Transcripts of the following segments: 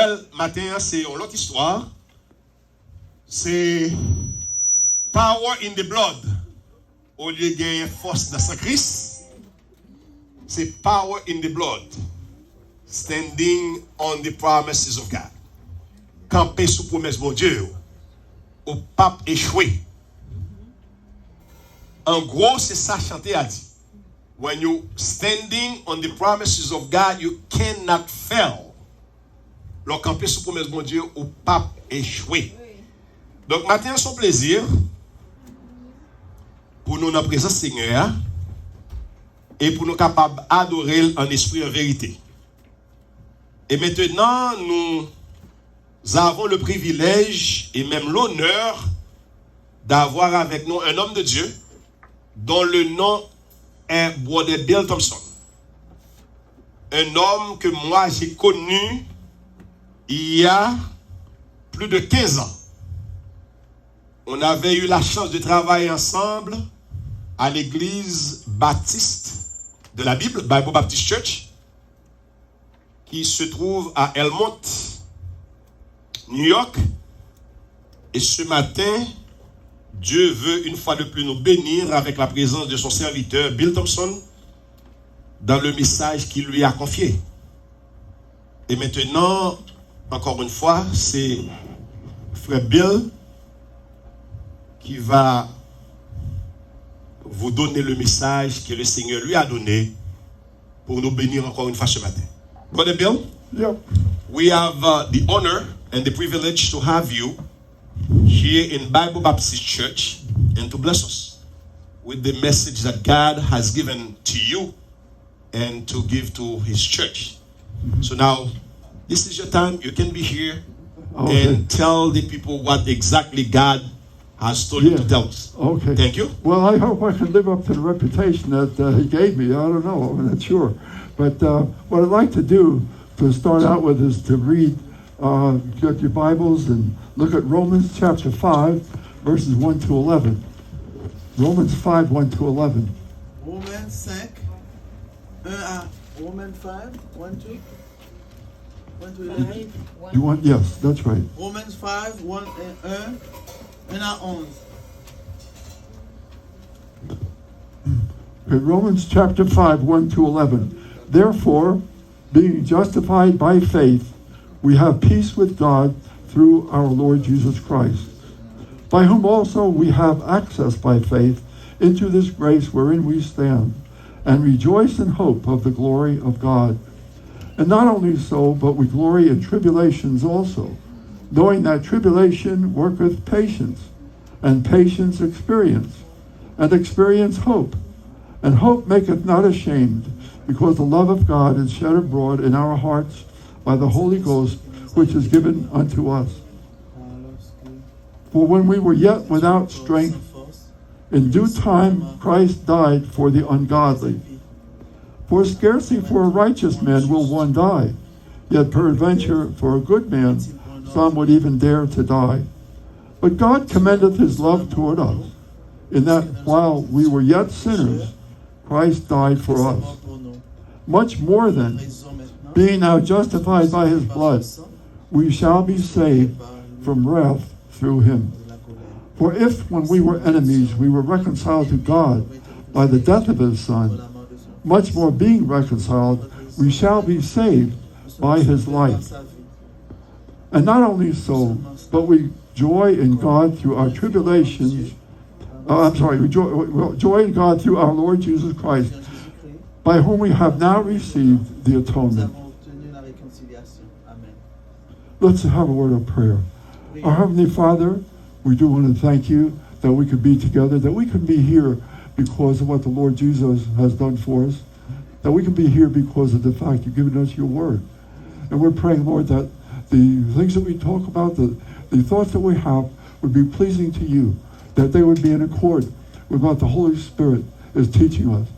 Well, matin, c'est une autre histoire. C'est power in the blood. Au lieu de gagner force dans sa Christ, c'est power in the blood. Standing on the promises of God. Camper sous promesse de Dieu. Au pape échoué. En gros, c'est ça chanter a dit. When you standing on the promises of God, you cannot fail. Le camper sous promesse de Dieu, au pape échoué. Donc, maintenant, son plaisir pour nous, notre présence Seigneur, et pour nous capables d'adorer en esprit et en vérité. Et maintenant, nous avons le privilège et même l'honneur d'avoir avec nous un homme de Dieu dont le nom est Brother Bill Thompson. Un homme que moi j'ai connu il y a plus de 15 ans. On avait eu la chance de travailler ensemble à l'église baptiste de la Bible, Bible Baptist Church, qui se trouve à Elmont, New York. Et ce matin, Dieu veut une fois de plus nous bénir avec la présence de son serviteur Bill Thompson dans le message qu'il lui a confié. Et maintenant, encore une fois, c'est frère Bill qui va vous donner le message que le Seigneur lui a donné pour nous bénir encore une fois ce matin. Brother Bill, Yep. we have the honor and the privilege to have you here in Bible Baptist Church and to bless us with the message that God has given to you and to give to His church. So now, this is your time. You can be here and tell the people what exactly God has told you to tell us. Okay. Thank you. Well, I hope I can live up to the reputation that he gave me. I don't know. I'm not sure. But what I'd like to do to start out with is to read, get your Bibles and look at Romans chapter 5, verses 1 to 11. Romans 5, 1 to 11. Romans 5, 1 à Romans 5, 1 to 11. You want? Yes, that's right. Romans 5, 1 à 11. Okay, Romans chapter 5, 1 to 11. Therefore, being justified by faith, we have peace with God through our Lord Jesus Christ, by whom also we have access by faith into this grace wherein we stand, and rejoice in hope of the glory of God. And not only so, but we glory in tribulations also, knowing that tribulation worketh patience, and patience experience, and experience hope. And hope maketh not ashamed, because the love of God is shed abroad in our hearts by the Holy Ghost, which is given unto us. For when we were yet without strength, in due time Christ died for the ungodly. For scarcely for a righteous man will one die, yet peradventure for a good man some would even dare to die. But God commendeth his love toward us, in that while we were yet sinners, Christ died for us. Much more then, being now justified by his blood, we shall be saved from wrath through him. For if, when we were enemies, we were reconciled to God by the death of his Son, much more being reconciled, we shall be saved by his life. And not only so, but we joy in God through our tribulations. We joy in God through our Lord Jesus Christ, by whom we have now received the atonement. Let's have a word of prayer. Our Heavenly Father, we do want to thank you that we could be together, that we can be here because of what the Lord Jesus has done for us, that we can be here because of the fact you've given us your word. And we're praying, Lord, that the things that we talk about, the thoughts that we have would be pleasing to you, that they would be in accord with what the Holy Spirit is teaching us.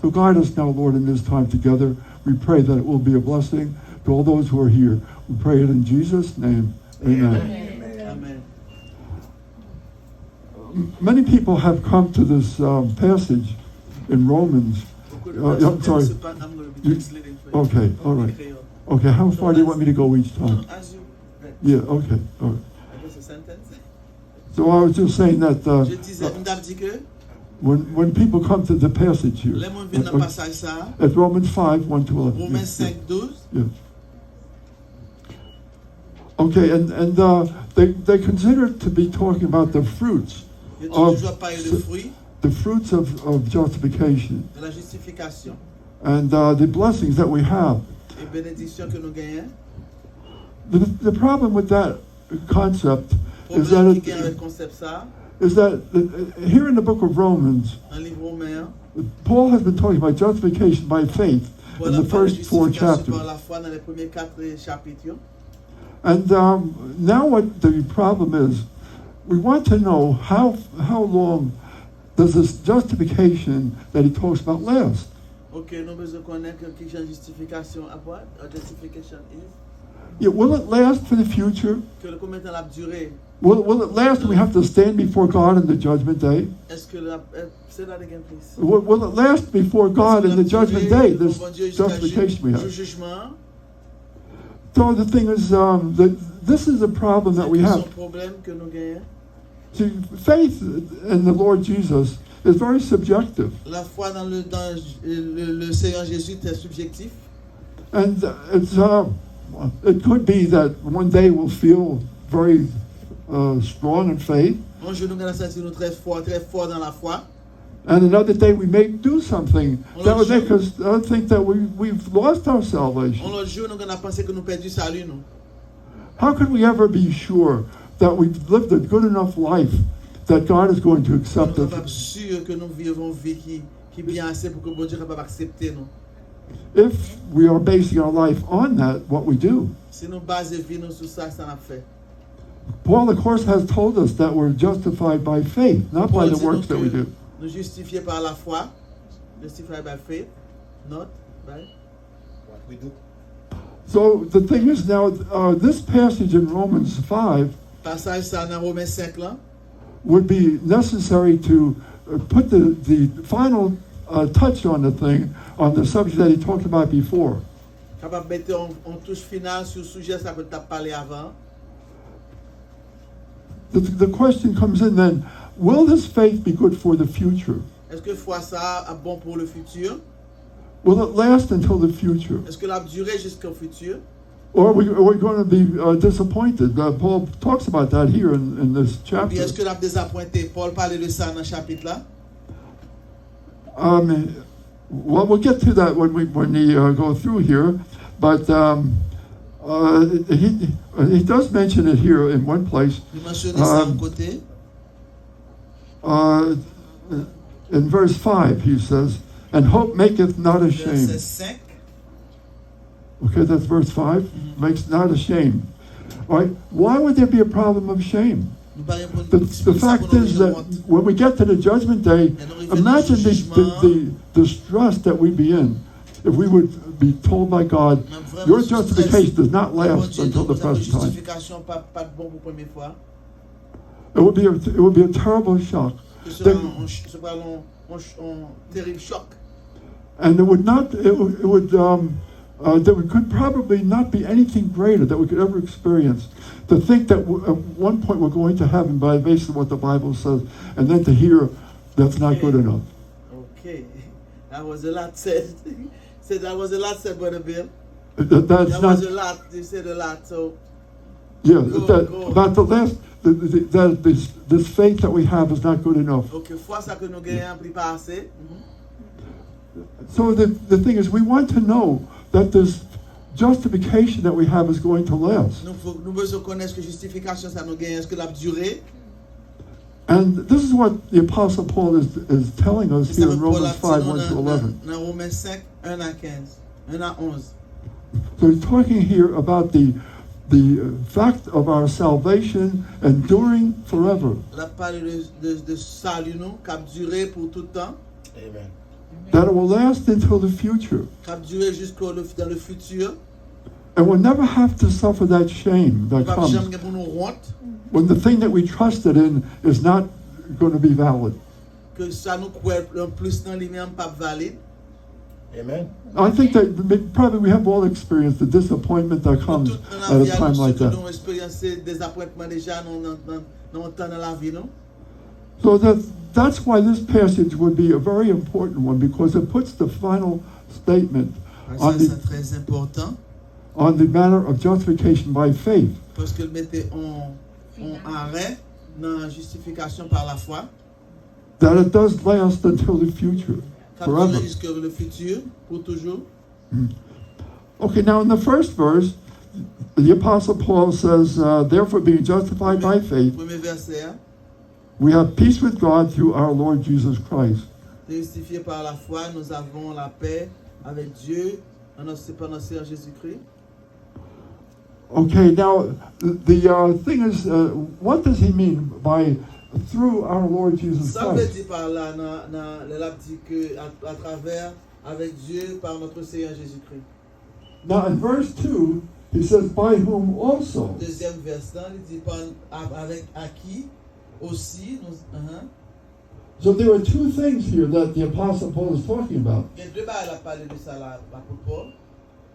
So guide us now, Lord, in this time together. We pray that it will be a blessing to all those who are here. We pray it in Jesus' name. Amen. Amen. Many people have come to this passage in Romans. I'm sorry. I'm going to be translating for you. Okay, all right. Okay, how far do you want me to go each time? As you Yeah, okay. All right. What's the sentence? So I was just saying that Je disais, nous avons dit que when people come to the passage here, les gens viennent dans le passage ça, at Romans 5, 1 to 11. Romains Yeah, 5, 12. yeah. Okay, and they consider it to be talking about the fruits, Il y a Of- toujours parlé de fruits, the fruits of justification, de la justification and the blessings that we have. et bénédiction que nous gagnons. The problem with that concept is Problème that qui gagne avec le concept ça, here in the book of Romans, dans le livre Romain, Paul has been talking about justification by faith in voilà, the parle de first 4 justification chapters. par la foi dans les premiers 4 chapitres. And now what the problem is, we want to know how long does this justification that he talks about last? Ok, nous besoin connaître qui est justification après, justification is, Yeah, will it last for the future? que combien de temps la durée? Will it last when we have to stand before God in the judgment day? Est-ce que la, say that again please. Will it last before God in the judgment day, this justification we have? Jugement. So the thing is that this is a problem that we C'est have. un problème que nous gagnons. See, faith in the Lord Jesus is very subjective. La foi dans le Seigneur Jésus est subjectif. And it could be that one day we'll feel very strong in faith, Un jour, nous allons sentir nous très fort dans la foi. and another day we may do something that would make us think that we've lost our Un salvation. autre jour, nous allons penser que nous perdu salut nous. How could we ever be sure that we've lived a good enough life that God is going to Nous accept sommes pas us sûrs que nous vivons une vie qui est bien assez pour que bon Dieu soit capable d'accepter nous. if we are basing our life on that, what we do? Si nous basons vie nous sur ça, ça n'a fait. Paul, of course, has told us that we're justified by faith, not by Paul the dit works nous that we que do. nous justifiés par la foi, justified by faith, not by. What we do. So the thing is now, this passage in Romans 5 Passage ça dans Romains 5 là, would be necessary to put the final touch on the thing, on the subject that he talked about before. capable de mettre en touche finale sur le sujet ça que tu as parlé avant. The question comes in then, will this faith be good for the future? Est-ce que foi ça est bon pour le futur? Will it last until the future? Est-ce que la durée jusqu'au futur? Or are we going to be disappointed? Paul talks about that here in this Ou chapter. bien est-ce que la désappointé? Paul parlait de ça dans le chapitre là. Well, we'll get to that when we go through here, but he does mention it here in one place. Il mentionne ça en côté. In verse 5, he says, "And hope maketh not Verset ashamed." 5. Okay, that's verse 5. Makes not ashamed. All right. Why would there be a problem of shame? Nous parlons pour The fact is that when we get to the judgment day, imagine the distress that we'd be in if we would be told by God, your justification does not last until the present time. Justification pas de bon pour première fois. It would be a terrible shock. Ce sera un terrible choc. And there could probably not be anything greater that we could ever experience. To think that at one point we're going to heaven by based on what the Bible says, and then to hear that's not good enough. Okay, that was a lot said. Said that was a lot said, Brother Bill. That's That not, was a lot. You said a lot. So yeah. Go. About the last, this faith that we have is not good enough. okay, foi ça que nous gagnons plus pas assez. So the thing is, we want to know that this justification that we have is going to last. Nous besoin connaître que justification ça nous gagne. Est-ce que la durée? And this is what the Apostle Paul is telling us C'est ça here in que Paul a Romans dit 5, 1 to 11. dans Romains 5, 1 à 15, 1 à 11. So he's talking here about the fact of our salvation enduring forever. On a parlé de salut nous, cap duré pour tout le temps, Amen. That it will last until the future. cap duré jusqu'au dans le futur. And we'll never have to suffer that shame that Pas comes jamais pour nous honte when the thing that we trusted in is not going to be valid. que ça nous croit en plus dans lui-même pas valide. Amen. I think that probably we have all experienced the disappointment that comes Tout at dans a la time vie, like nous that. avons expérimenté des appointements déjà dans un temps dans la vie, non? So that's why this passage would be a very important one, because it puts the final statement Ça, on c'est the, très important on the matter of justification by faith. parce que le mettait en arrêt dans la justification par la foi. That it does last until the future, forever. Jusqu'à le futur, pour toujours. Okay, now in the first verse, the Apostle Paul says, therefore being justified by faith, Premier verset, hein, we have peace with God through our Lord Jesus Christ. justifié par la foi, nous avons la paix avec Dieu par notre Seigneur Jésus-Christ. Okay, now the thing is, what does he mean by through our Lord Jesus Ça veut Christ? dire par là, il dit que à travers, avec Dieu, par notre Seigneur Jésus-Christ. Now in verse 2, he says, by whom also. Deuxième verset, il dit avec à qui aussi nous. So there are two things here that the Apostle Paul is talking about. Il y a deux balles à parler de ça là, l'apôtre Paul.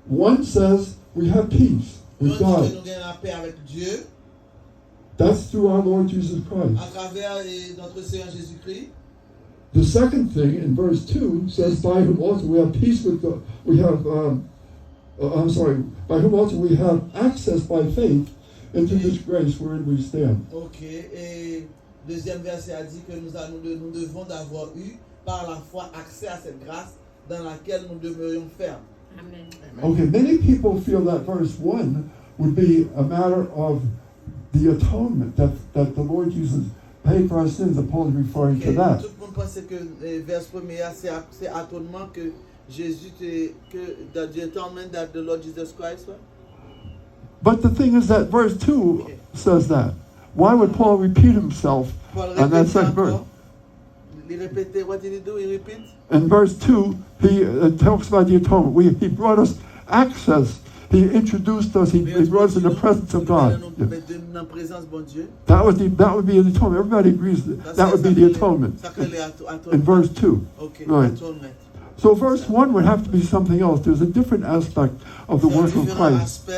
One says we have peace Nous with dit que God. nous avons la paix avec Dieu That's through our Lord Jesus à Christ. travers notre Seigneur Jésus-Christ. The second thing in verse 2 says, by whom also we have peace with God. We have, by whom also we have access by faith into this grace wherein we stand. Ok, et deuxième verset a dit que nous devons d'avoir eu par la foi accès à cette grâce dans laquelle nous demeurions fermes. Amen. Okay, many people feel that verse 1 would be a matter of the atonement that the Lord Jesus paid for our sins. Paul is referring to Okay, that. tout le monde pense que verse premier c'est atonement que Jésus that the atonement that the Lord Jesus Christ. Ouais? But the thing is that verse 2 says that. Why would Paul repeat himself Paul on that répète second verse? encore. Il répétait, what did he do? He repeat. In verse 2, he talks about the atonement. He brought us access. He introduced us. He brought us in the presence of God. Yeah. Dans présence bon Dieu. That would be the atonement. Everybody agrees that would be the atonement in verse 2. Okay, Right. atonement. So verse 1 would have to be something else. There's a different aspect of the work of Christ,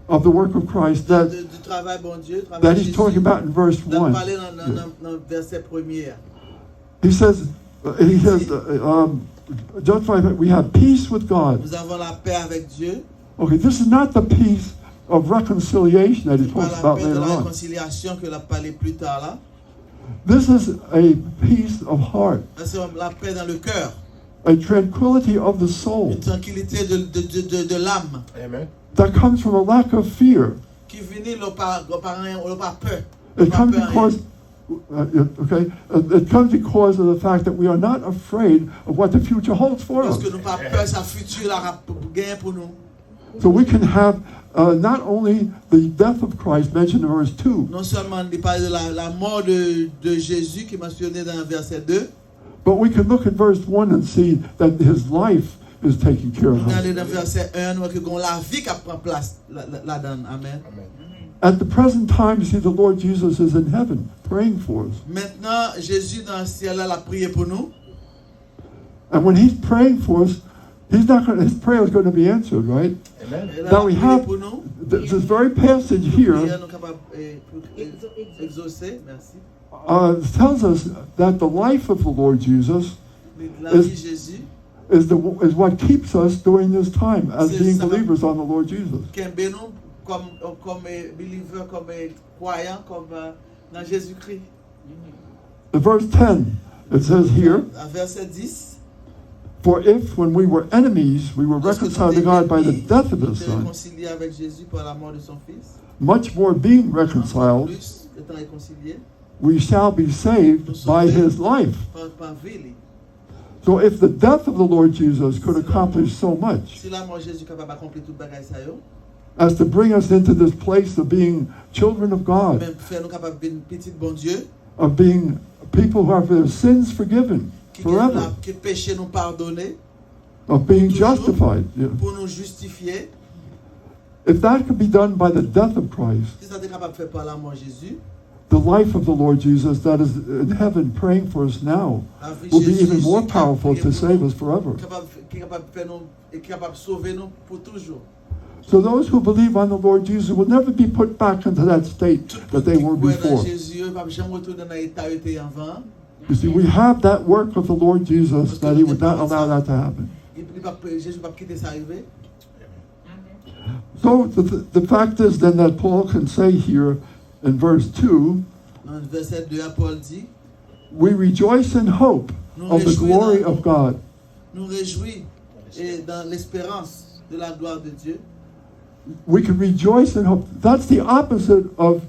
of the work of Christ that Du travail bon Dieu, travail that he's Jésus. talking about in verse D'en 1. parler Yeah. dans verset premier. He says, justified, we have peace with God. Nous avons la paix avec Dieu. Okay, this is not the peace of reconciliation that he Par talks la about paix de later la on. réconciliation que l'a parlé plus tard là. This is a peace of heart, Là, c'est la paix dans le cœur. a tranquility of the soul Une tranquillité de l'âme. Amen. that comes from a lack of fear. Qui finit le pas peur. It comes because, it comes because of the fact that we are not afraid of what the future holds for Parce us. que nous pas peur sa futur la gain pour nous. So we can have not only the death of Christ mentioned in verse 2, Non seulement il parle de la mort de Jésus qui est mentionné dans verset 2, but we can look at verse 1 and see that his life is taken care of. on est allé dans verset 1, nous voyons que la vie qui prend place là-dedans. Amen. Amen. At the present time, you see the Lord Jesus is in heaven praying for us. Maintenant, Jésus dans le ciel là, a prié pour nous. And when he's praying for us, his prayer is going to be answered, right? Amen. Et là, Now we il a prié have pour nous. this very passage Prière here nous capable exaucer. Merci. tells us that the life of the Lord Jesus La vie de Jésus, is what keeps us during this time as C'est being ça. believers on the Lord Jesus. qu'aimez nous comme believer, comme croyant, comme dans Jésus-Christ. In verse 10, it says here, À verset 10. for if when we were enemies, we were Lorsque reconciled to nous God by the étions death of ennemis, his nous étions son, réconciliés avec Jésus par la mort de son fils. much more being reconciled, Plus étant réconciliés we shall be saved by his life. par vie. So if the death of the Lord Jesus could accomplish so much Si la mort de Jésus est capable d'accomplir tout bagage ça yo, as to bring us into this place of being children of God, même faire nous capable de petit bon Dieu, of being people who have their sins forgiven forever, qui péché nous pardonner, of being toujours. justified. Yeah. pour nous justifier. If that could be done by the death of Christ, Si ça est capable de faire par la mort de Jésus, the life of the Lord Jesus that is in heaven praying for us now La vie will be Jésus, even more Jésus powerful qui to est save pour us forever. qui est capable de faire nous et capable de sauver nous pour toujours. So those who believe on the Lord Jesus will never be put back into that state that they were Qui croit dans before. Jésus, il va jamais retourner dans l'état où il était avant. You see, we have that work of the Lord Jesus that he would not allow that to happen. Jésus ne va pas quitter ça arriver. So the fact is then that Paul can say here in verse 2, Dans le verset 2, Paul dit, we rejoice in hope of the glory of God. nous réjouis et dans l'espérance de la gloire de Dieu. We can rejoice in hope. That's the opposite of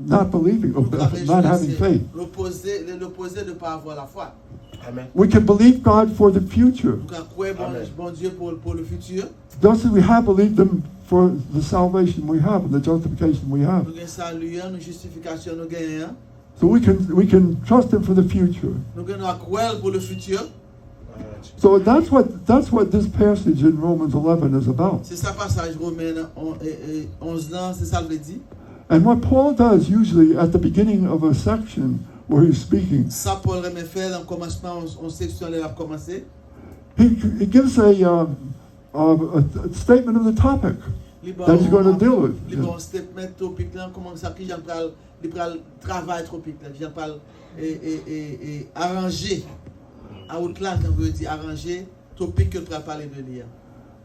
not believing, of not having faith. L'opposé de ne pas avoir la foi. Amen. We can believe God for the future, Donc, à quoi bon Dieu pour le futur? just as we have believed Him for the salvation we have and the justification we have. Nous gagnons salut, nous justification, nous gagnons. So we can trust Him for the future. Nous gagnons à quoi pour le futur? So that's what this passage in Romans 11 is about. C'est ça passage Romains 11 ans, c'est ça le dit. And what Paul does usually at the beginning of a section where he's speaking, Ça Paul remet faire dans le commencement, on section là a commencé. he gives a statement of the topic that he's going to deal with. Il bon statement topic là comment ça qui j'en parle, il parle travail topic là, j'en parle et arranger à outline on veut dire arranger topic que tu vas parler de lire.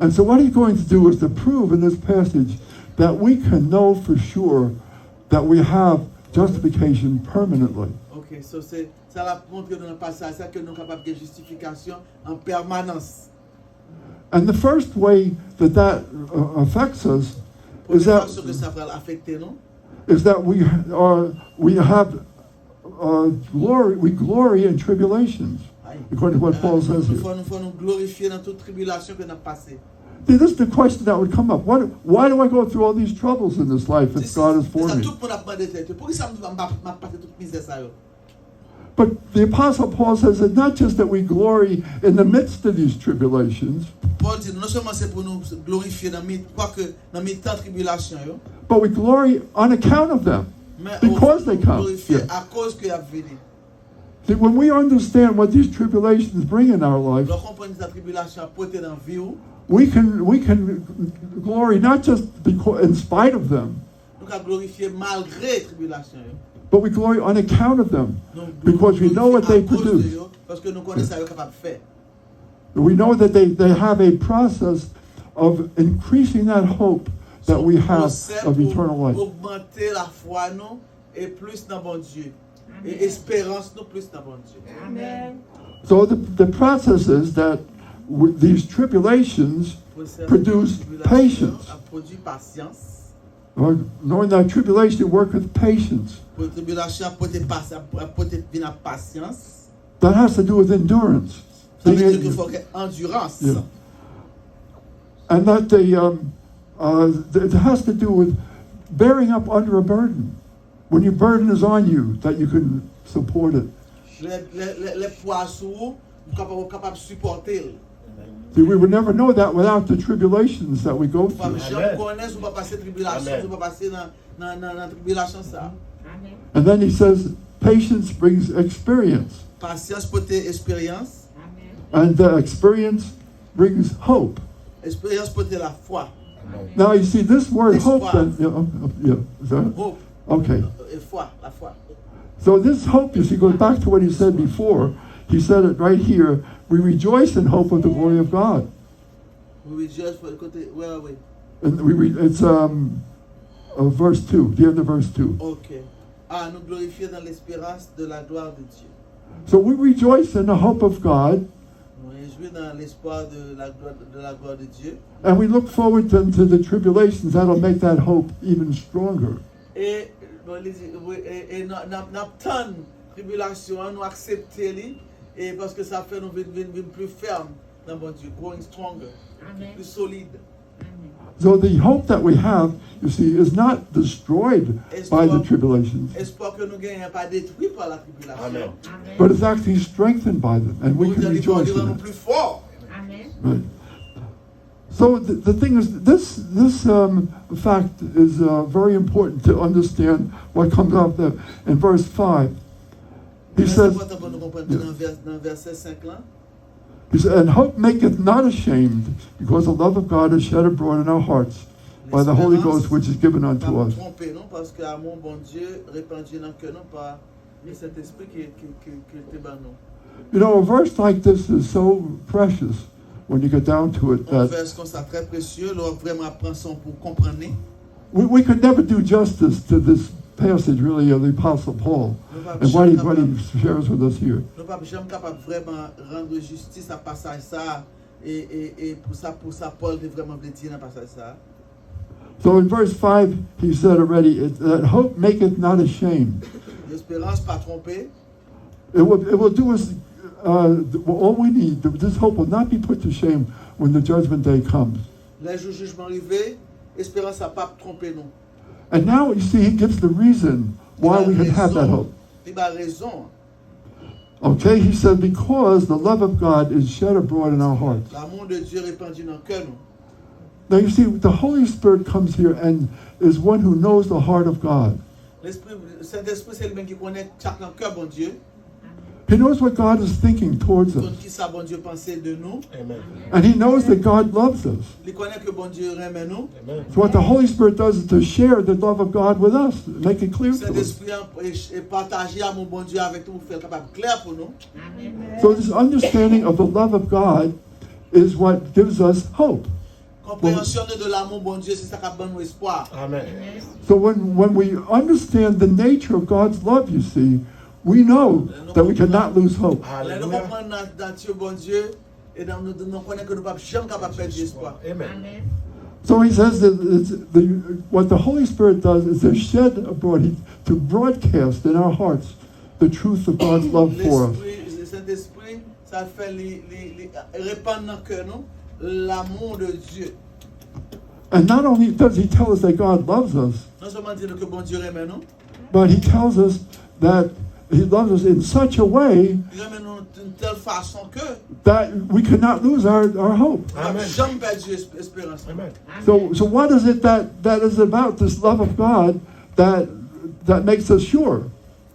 And so what he's going to do is to prove in this passage that we can know for sure that we have justification permanently. OK, so c'est ça la montre dans le passage ça que nous capable de justification en permanence. And the first way that affects us is that que ça va affecter nous. we have glory in tribulations, according to what Paul says Nous here. faut nous glorifier dans toute tribulation que nous avons passée. See, this is the question that would come up. Why do I go through all these troubles in this life if God is for me? Tout le monde a demandé tête. Pourquoi ça m'a passé toute misère ça yo? But the Apostle Paul says that not just that we glory in the midst of these tribulations, Paul dit non seulement c'est pour nous glorifier dans mes temps tribulation yo, but we glory on account of them, mais because they come. glorifier Yeah. à cause que y a venu. See, when we understand what these tribulations bring in our life, Lorsqu'on prend cette tribulation porter dans vie ou, we can glory not just because, in spite of them, nous ca glorifier malgré tribulation yo. but we glory on account of them, Nous because we know what they à cause de produce. yo, parce que nous connaissons ça yo capable faire. We know that they have a process of increasing that hope that we have of eternal life. Augmenter la foi nous et plus dans bon Dieu. Et espérance nous plus dans bon Dieu. Amen. So the process is that these tribulations produce patience. Produit patience. Knowing that tribulation work with patience. Pour tribulation apporter patience. That has to do with endurance. Ça veut dire qu'il faut que endurance. Yeah. And that it has to do with bearing up under a burden. When your burden is on you, that you can support it. Les poids sous capable supporter. See, we would never know that without the tribulations that we go through. Je connais ou pas passer tribulation, ou pas passer dans tribulation ça. Amen. And then he says, patience brings experience. Patience porter expérience. Amen. And the experience brings hope. Expérience porter la foi. Now you see this word hope. Espoir. Then, is that Hope. okay? Et foi, la foi. So this hope, you see, goes back to what he said before. He said it right here. We rejoice in hope of the glory of God. We rejoice for the côté. Where are we? And it's verse 2. The end of verse 2. OK. Ah, nous glorifier dans l'espérance de la gloire de Dieu. So we rejoice in the hope of God, Nous réjouis dans l'espoir de la gloire de Dieu. and we look forward then to the tribulations that'll make that hope even stronger. Et nous attendons tribulation, nous accepter li, et parce que ça fait nous vivre plus ferme dans bon Dieu, growing stronger, Amen. plus solide. Amen. So the hope that we have, you see, is not destroyed by the tribulations, Espoir que nous gagnons pas détruit par la tribulation. Amen. Amen. but it's actually strengthened by them, and we Nous can allons rejoice rendre in it. plus fort. Amen. Right. So the thing is, this fact is very important to understand what comes out there in verse 5. He says, Dans verset 5 là, he said, and hope maketh not ashamed, because the love of God is shed abroad in our hearts by the Holy Ghost which is given unto pas us. tromper, non, parce que amour bon Dieu répandu dans le cœur, non, par le Saint-Esprit qui était ban nous. You know, a verse like this is so precious when you get down to it Un that verset comme ça très précieux, là, vraiment apprendre son pour comprendre. we could never do justice to this passage, really, of the Apostle Paul and what he shares with us here. Nous pas jamais capable vraiment rendre justice à passage ça et pour ça Paul est vraiment veut dire dans passage ça. So in verse 5, he said already, that hope maketh not ashamed. L'espérance pas tromper. It will do us all we need. This hope will not be put to shame when the judgment day comes. Les jours jugement arrivé, espérance a pas tromper nous. And now, you see, he gives the reason why we can have that hope. Il a raison. Okay, he said, because the love of God is shed abroad in our hearts. L'amour de Dieu répandu dans le cœur nous. Now, you see, the Holy Spirit comes here and is one who knows the heart of God. L'esprit Saint-Esprit c'est lui-même qui connaît chaque cœur bon Dieu. He knows what God is thinking towards us. Donc qui ça bon Dieu pensait de nous. Amen. And he knows that God loves us. Il connaît que bon Dieu aime nous. Amen. So what the Holy Spirit does is to share the love of God with us, make it clear to us. Saint-Esprit est partagé à mon bon Dieu avec nous pour faire capable clair pour nous. So this understanding of the love of God is what gives us hope. Compréhension de l'amour bon Dieu, c'est ça qui donne nous espoir. Amen. So when we understand the nature of God's love, you see, we know that we cannot lose hope. Là, nous comprenons la nature bon Dieu et nous connaissons que nous ne pouvons jamais capable perdre espoir. Amen. So he says that what the Holy Spirit does is to shed abroad, to broadcast in our hearts the truth of God's love for us. Le Saint-Esprit, ça fait répandre dans le cœur nous l'amour de Dieu. And not only does he tell us that God loves us, Non seulement dire que bon Dieu aime nous, but he tells us that he loves us in such a way il aime nous d'une telle façon que that we cannot lose our hope. nous ne pouvons jamais perdre espérance. Amen. So what is it that is about this love of God that makes us sure?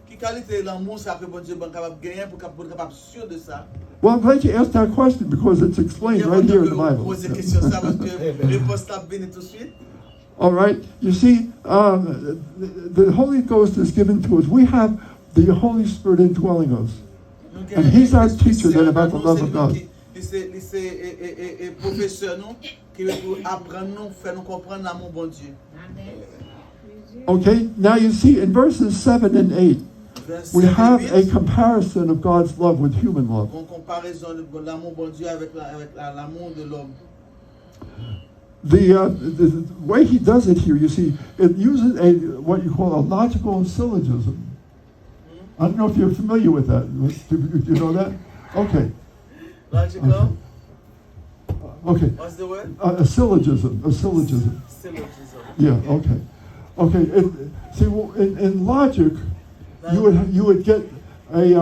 Quelle qualité l'amour ça que bon Dieu est capable de gagner pour être capable sûr de ça? Well, I'm glad you asked that question because it's explained right here in the Bible. Poser question ça parce que réponse t'a venue tout de suite. All right, you see, the Holy Ghost is given to us. We have the Holy Spirit indwelling us. And he's our teacher then about the love of God. C'est professeur nous qui veut apprendre nous, faire nous comprendre l'amour bon Dieu. Okay, now you see in verses 7 and 8, we have a comparison of God's love with human love. En comparaison de l'amour bon Dieu avec l'amour de l'homme. The way he does it here, you see, it uses what you call a logical syllogism. I don't know if you're familiar with that. Do you know that? Okay. Logical? Okay. What's the word? A syllogism. A syllogism. Syllogism. Yeah. Okay. Okay. See, well, in logic, you would get a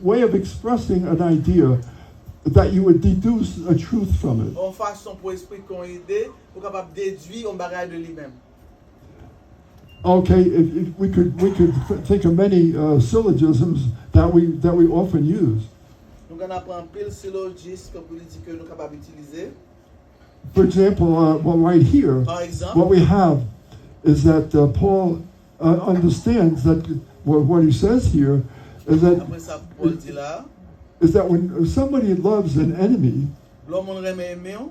way of expressing an idea that you would deduce a truth from it. En façon pour expliquer une idée, pour capable déduire un bagage de lui-même. Okay, if we could think of many syllogisms that we often use. Nous allons apprendre pile syllogisme pour dire que nous capable utiliser. For example, well, right here, Par exemple, what we have is that Paul understands that what he says here is après ça Paul dit là, that when somebody loves an enemy, l'homme on aime aimer,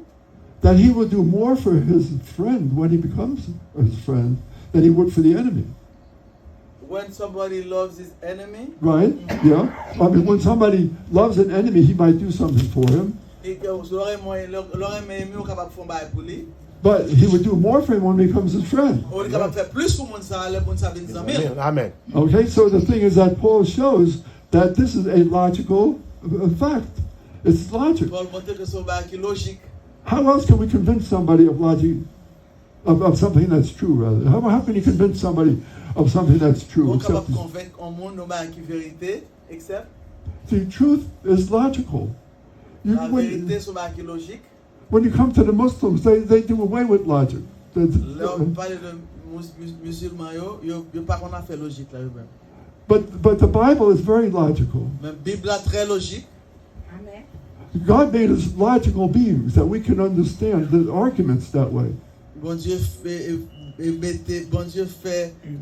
that he will do more for his friend when he becomes his friend than he would for the enemy. when somebody loves his enemy, Right? Yeah. I mean, when somebody loves an enemy, he might do something for him, et que l'homme aime on capable faire bail pour lui, but he would do more for him when he becomes his friend. on est capable faire plus pour mon ça, le bon ça vient amis. Amen. Okay, so the thing is that Paul shows that this is a logical fact. It's logic. Paul montre que son bail qui logique. How else can we convince somebody of logic, of something that's true, rather? How can you convince somebody of something that's true? On Except, capable convaincre un monde no bail qui vérité, except see, truth is logical. la vérité son bail qui logique. when you come to the Muslims, they do away with logic. Là, on parle de musulmans, yo pas qu'on a fait logique là, eux-mêmes. But the Bible is very logical. Mais la Bible est très logique. Amen. God made us logical beings that we can understand the arguments that way. Bon Dieu fait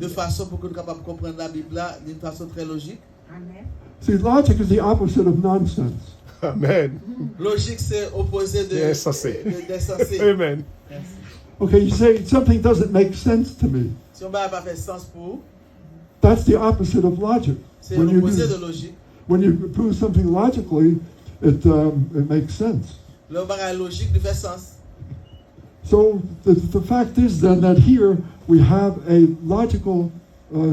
de façon pour que nous soyons capables de comprendre la Bible là d'une façon très logique. Amen. See, logic is the opposite of nonsense. Amen. Logique, c'est opposé de Insensé. d'insensé. Amen. Merci. Okay, you say something doesn't make sense to me. Si on n'a pas fait sens pour vous, That's the opposite of logic. c'est When you l'opposé de do- logique. when you prove something logically, it makes sense. Le bagage logique lui fait sens. So the fact is then that here we have a logical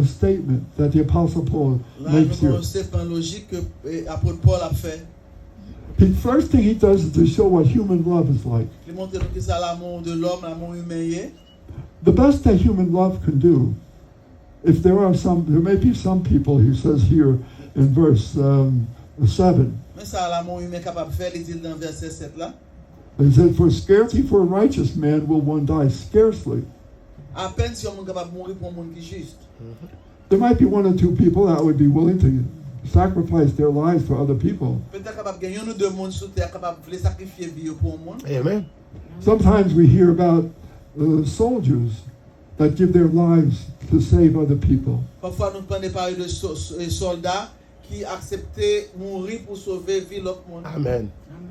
statement that the Apostle Paul Là, nous makes here. avons un statement logique que l'apôtre Paul a fait. The first thing he does is to show what human love is like. Il montre nous que c'est l'amour de l'homme, l'amour humain. y est. The best that human love can do, if there may be some people, he says here in verse 7, Mais ça, l'amour humain capable de faire, il dit dans verset 7 là. he said, "For scarcely for a righteous man will one die, scarcely." À peine si on est capable de mourir pour un monde qui est juste. There might be one or two people that would be willing to sacrifice their lives for other people. Peut-être capable de gagner un ou deux mondes sur terre capable de sacrifier vie pour un monde. Amen. Sometimes we hear about soldiers that give their lives to save other people. Parfois, nous prenons des paroles de soldats qui acceptaient mourir pour sauver vie l'autre monde. Amen.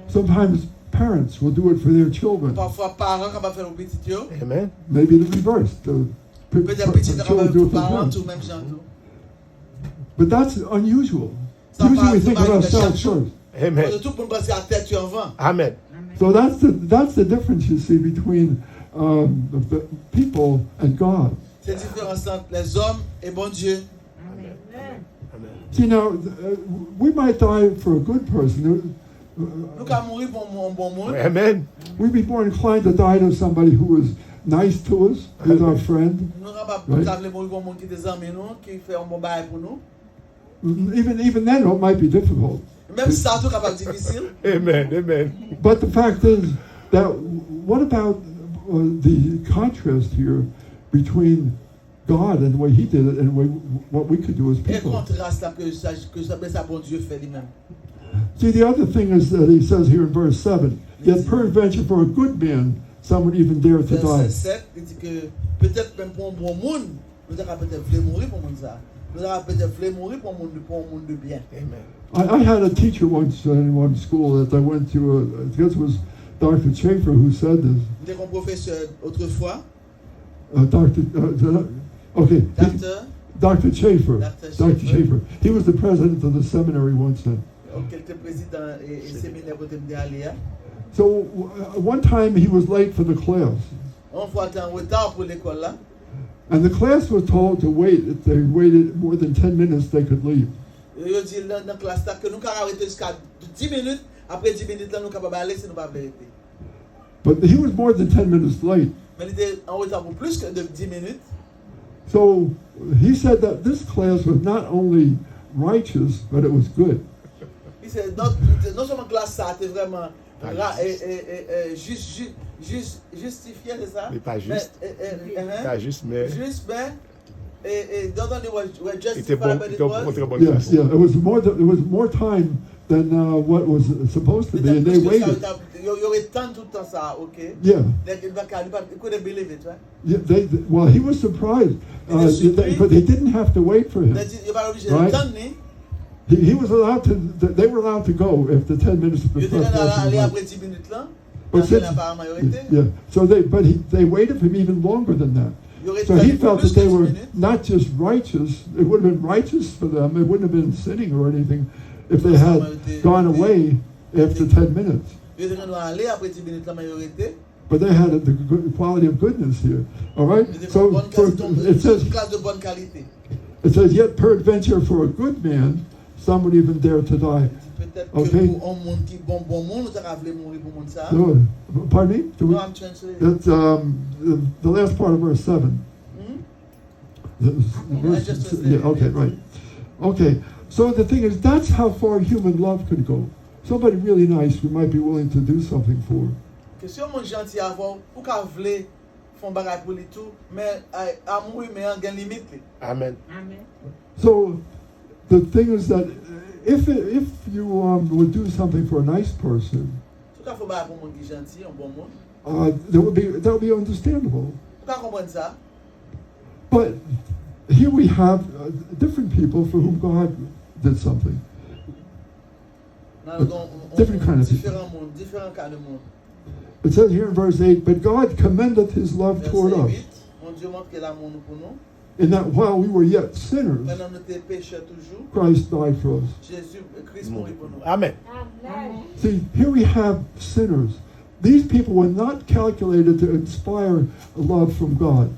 Sometimes parents will do it for their children. Parfois, parents capables de faire au petit yo. Amen. Maybe the reverse. Peut-être petit Children capable do de it for parents, parents. tout même genre tout. But that's unusual. Ça Usually we passe, think ça of passe ourselves chaque jour. first. Amen. Tout le monde pense à tête en vent. Amen. So that's the difference you see between the people and God. C'est la différence entre les hommes et bon Dieu. Amen. Amen. See now, we might die for a good person. Nous pouvons mourir pour un bon monde. Amen. We'd be more inclined to die to somebody who was nice to us, who's our friend. Nous ne pouvons pas mourir pour un monde qui des amis nous, qui fait un bon bail pour nous. Even then, it might be difficult. Même ça, tout capable difficile. Amen. Amen. But the fact is that what about the contrast here between God and the way He did it and what we could do as Et people? contraste là que ça bon Dieu fait lui-même. See, the other thing is that he says here in verse 7, yet peradventure for a good man, some would even dare to die. Verset 7, il dit que peut-être même pour un bon monde, nous avons peut-être voulu mourir pour un monde ça. Nous avons peut-être voulu mourir pour un monde de bien. Amen. I had a teacher once in one school that I went to, I guess it was Dr. Schaefer who said this. Nous avons un professeur autrefois, Okay, Dr. Dr. Schaefer. Dr. Dr. Schaefer. He was the president of the seminary once then. qui était président et séminaire pour te aller. So one time he was late for the class, On fois en retard pour l'école là. and the class was told to wait. If they waited more than 10 minutes, they could leave. Yo dit dans la classe là que nous pouvons arrêter jusqu'à 10 minutes. Après 10 minutes là, nous sommes capables d'aller si nous ne pouvons pas arrêter. But he was more than 10 minutes late. Mais il était en retard pour plus que de 10 minutes. So he said that this class was not only righteous, but it was good. Il dit non seulement classe ça, c'était vraiment justifié, c'est ça? Mais pas juste. Pas juste, mais Juste, mais don't only were il était justified, bon. but Il it était was. bon, très bon. Yes, yeah. It was more time than what was supposed to be, and they waited. Il y aurait tant tout le temps ça, ok? Yeah. He couldn't believe it, right? Yeah, well, he was surprised, but they didn't have to wait for him. Il va obligé Right. de temps, He was allowed to. They were allowed to go if the 10 minutes il était before class aller was après late. 10 minutes là. But Après since- la part majorité. Yeah. So they waited for him even longer than that. Il aurait So fallu he felt plus that que they 10 were minutes. not just righteous. It would have been righteous for them. It wouldn't have been sinning or anything if they had gone away after 10 minutes. Il était aller après 10 minutes la majorité. But they had the good quality of goodness here. All right. Il était So bonne it says une classe de bonne qualité. yet peradventure for a good man, some would even dare to die. Peut-être Okay. que pour un monde qui bon monde, nous avons voulu mourir pour monde ça. So, pardon me. No, I'm translating. That's the last part of verse 7. I just was Yeah, there. okay, right. Okay, so the thing is, that's how far human love could go. Somebody really nice we might be willing to do something for. Que si on est gentil avant, pour qu'on vle font bagay pour lui tout, mais amour mais en gain limite. Amen. So the thing is that if you would do something for a nice person, Tout cas faut bagay pour monde qui gentil, un bon monde. that would be understandable. Pour qu'on comprenne ça. But here we have different people for whom God did something. Different kind of people. Différents mondes, différents cas de monde. It says here in verse 8, but God commendeth his love toward Verset us, 8, mon Dieu montre que l'amour nous pour nous. in that while we were yet sinners, Pendant nous étions pécheurs toujours, Christ died for us. Jésus, Christ mourit pour nous. Amen. See, here we have sinners. These people were not calculated to inspire love from God.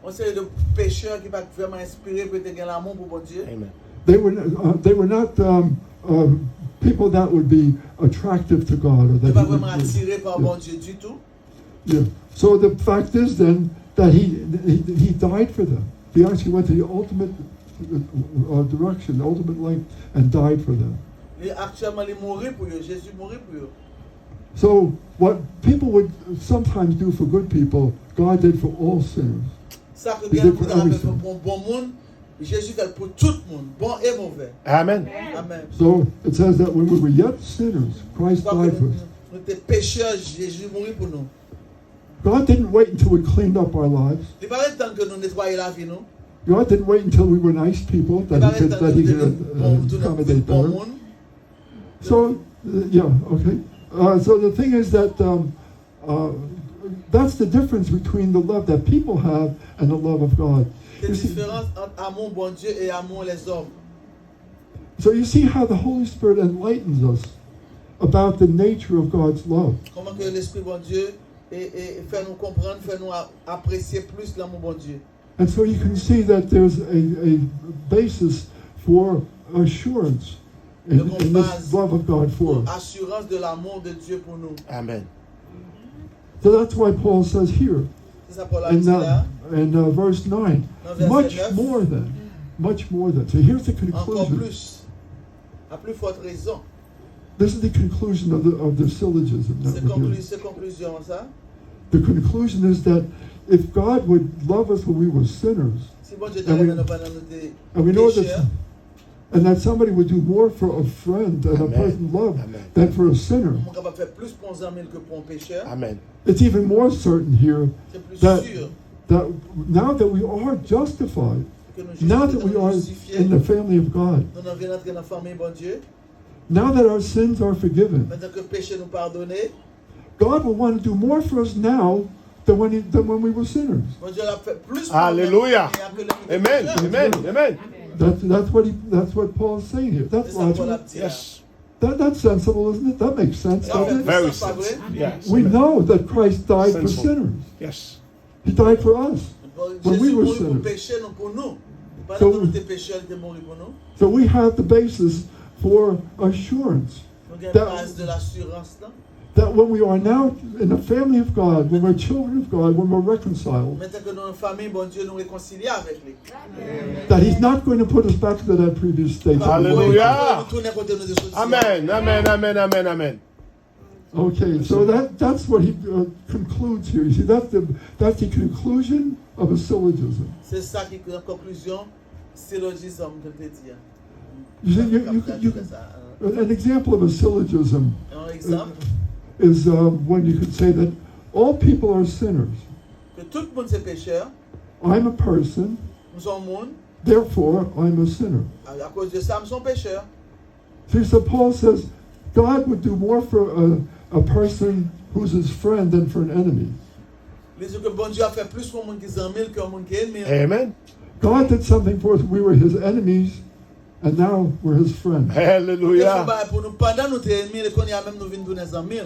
On sait de pécheurs qui va vraiment inspirer pour te l'amour pour bon Dieu. Amen. They were not people that would be attractive to God, or Tu that vas he would, vraiment attiré par bon Dieu du tout. yeah. So the fact is then that he died for them. He actually went to the ultimate direction, the ultimate length, and died for them. Et actuellement, il mourit pour eux. Jésus mourit pour eux. So what people would sometimes do for good people, God did for all sinners. Ça que He bien did for nous avons fait everything. pour bon monde, Jésus fait pour tout le monde, bon et mauvais. Amen. Amen. So it says that when we were yet sinners, Christ Parce que died for us. nous étions pécheurs, Jésus mourit pour nous. God didn't wait until we cleaned up our lives. Il n'est pas le temps que nous nettoyions la vie, nous. God didn't wait until we were nice people Il n'est that pas he le could, temps that he que could nous accommodate bon better. monde. So, yeah, okay. So the thing is that that's the difference between the love that people have and the love of God. C'est You la see- différence entre amour bon Dieu et amour les hommes. So you see how the Holy Spirit enlightens us about the nature of God's love. Comment que l'Esprit bon Dieu et fait nous comprendre, fait nous apprécier plus l'amour bon Dieu. And so you can see that there's a basis for assurance in this love of God for us. Assurance de l'amour de Dieu pour nous. Amen. So that's why Paul says here C'est ça Paul a in, dit là. verse 9, Dans verset much 9. more than. So here's the Encore conclusion. plus. À plus forte raison. This is the conclusion of the syllogism that we're doing. C'est conclusion ça. The conclusion is that if God would love us when we were sinners, Si bon Dieu And we- t'aime pendant nous des and we know pécheurs, that, and that somebody would do more for a friend and a Amen. person loved Amen. than for a sinner, on est capable de faire plus pour un ami que pour un pécheur. Amen. it's even more certain here C'est plus that, sûr that now that we are justified, que nous now that we are justifiés. in the family of God, Nous avons entrer dans la famille bon Dieu. now that our sins are forgiven, Maintenant que le péché nous pardonné, God will want to do more for us now than when we were sinners. bon Dieu l'a fait plus pour Alléluia. nous que les Amen. pécheurs. Amen. Amen. That's what Paul's saying here. That's C'est ça Paul a logical. dit là. Yes. That's sensible, isn't it? That makes sense, Ça fait doesn't it? Very plus, pas vrai? sensible. Yes. We Amen. know that Christ died for Sensible. sinners. Yes. He died for us. When we Jésus were mourit pour sinners. péché, non pour nous. Pendant So- que nous étions pécheurs, il était mort pour nous. So we have the basis for assurance Nous avons That- la base de l'assurance là. that when we are now in the family of God, when we're children of God, when we're reconciled, Maintenant que nous sommes famille, bon Dieu nous réconcilie avec lui. that He's not going to put us back to that previous state. Hallelujah. Nous tourner côté nous de sortir. Amen. Amen. Amen. Amen. Amen. Okay, so that's what he concludes here. You see, that's the conclusion of a syllogism. C'est ça qui est en conclusion, syllogisme que je te dis. You see, an example of a syllogism Un exemple, is when you could say that all people are sinners. que tout le monde c'est pécheur, I'm a person, nous sommes monde, therefore I'm a sinner. à cause de ça, nous sommes pécheurs. See, so Paul says God would do more for a person who's his friend than for an enemy. Les que bon Dieu a fait plus pour monde qui s'emmène qu'un monde qui est ennemi. Amen. God did something for us. We were his enemies, and now we're his friends. Hallelujah. Pour nous pendant nous t'es ennemi, qu'on y a même nous venons nous les amis.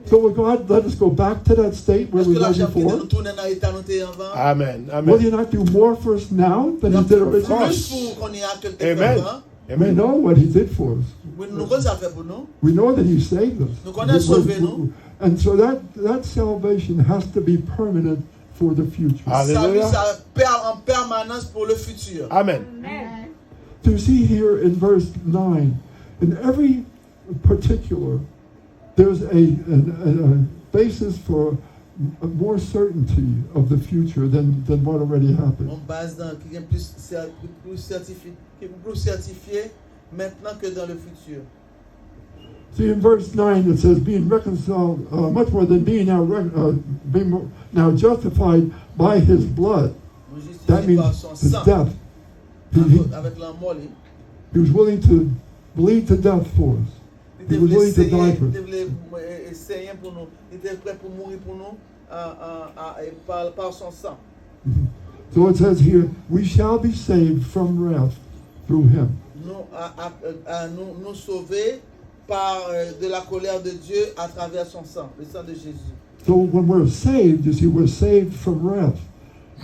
So will God let us go back to that state where Est-ce we que la were chef qui before? nous tourne dans l'état nous t'es avant? Amen. Will he Amen. not do more for us now than he did originally? Plus pour qu'on y a que le t'es Amen. avant. We Amen. know what he did for us. Nous connaissons ça fait pour nous. We know that he saved us. Nous connaissons sauvé, non? And so that salvation has to be permanent for the future. Hallelujah. Ça perd en permanence pour le futur. Amen. So you see here in verse 9, in every particular, there's basis for more certainty of the future than what already happened. On base dans qui est plus certifié maintenant que dans le futur. See, in verse 9 it says, being reconciled, much more than being now justified by his blood. That means his death. Avec la mort, He was willing to bleed to death for us. He was willing to die for us. Il était prêt pour mourir pour nous par son sang. So it says here, we shall be saved from wrath through him. Nous sauver par de la colère de Dieu à travers son sang, le sang de Jésus. So when we're saved, you see, we're saved from wrath.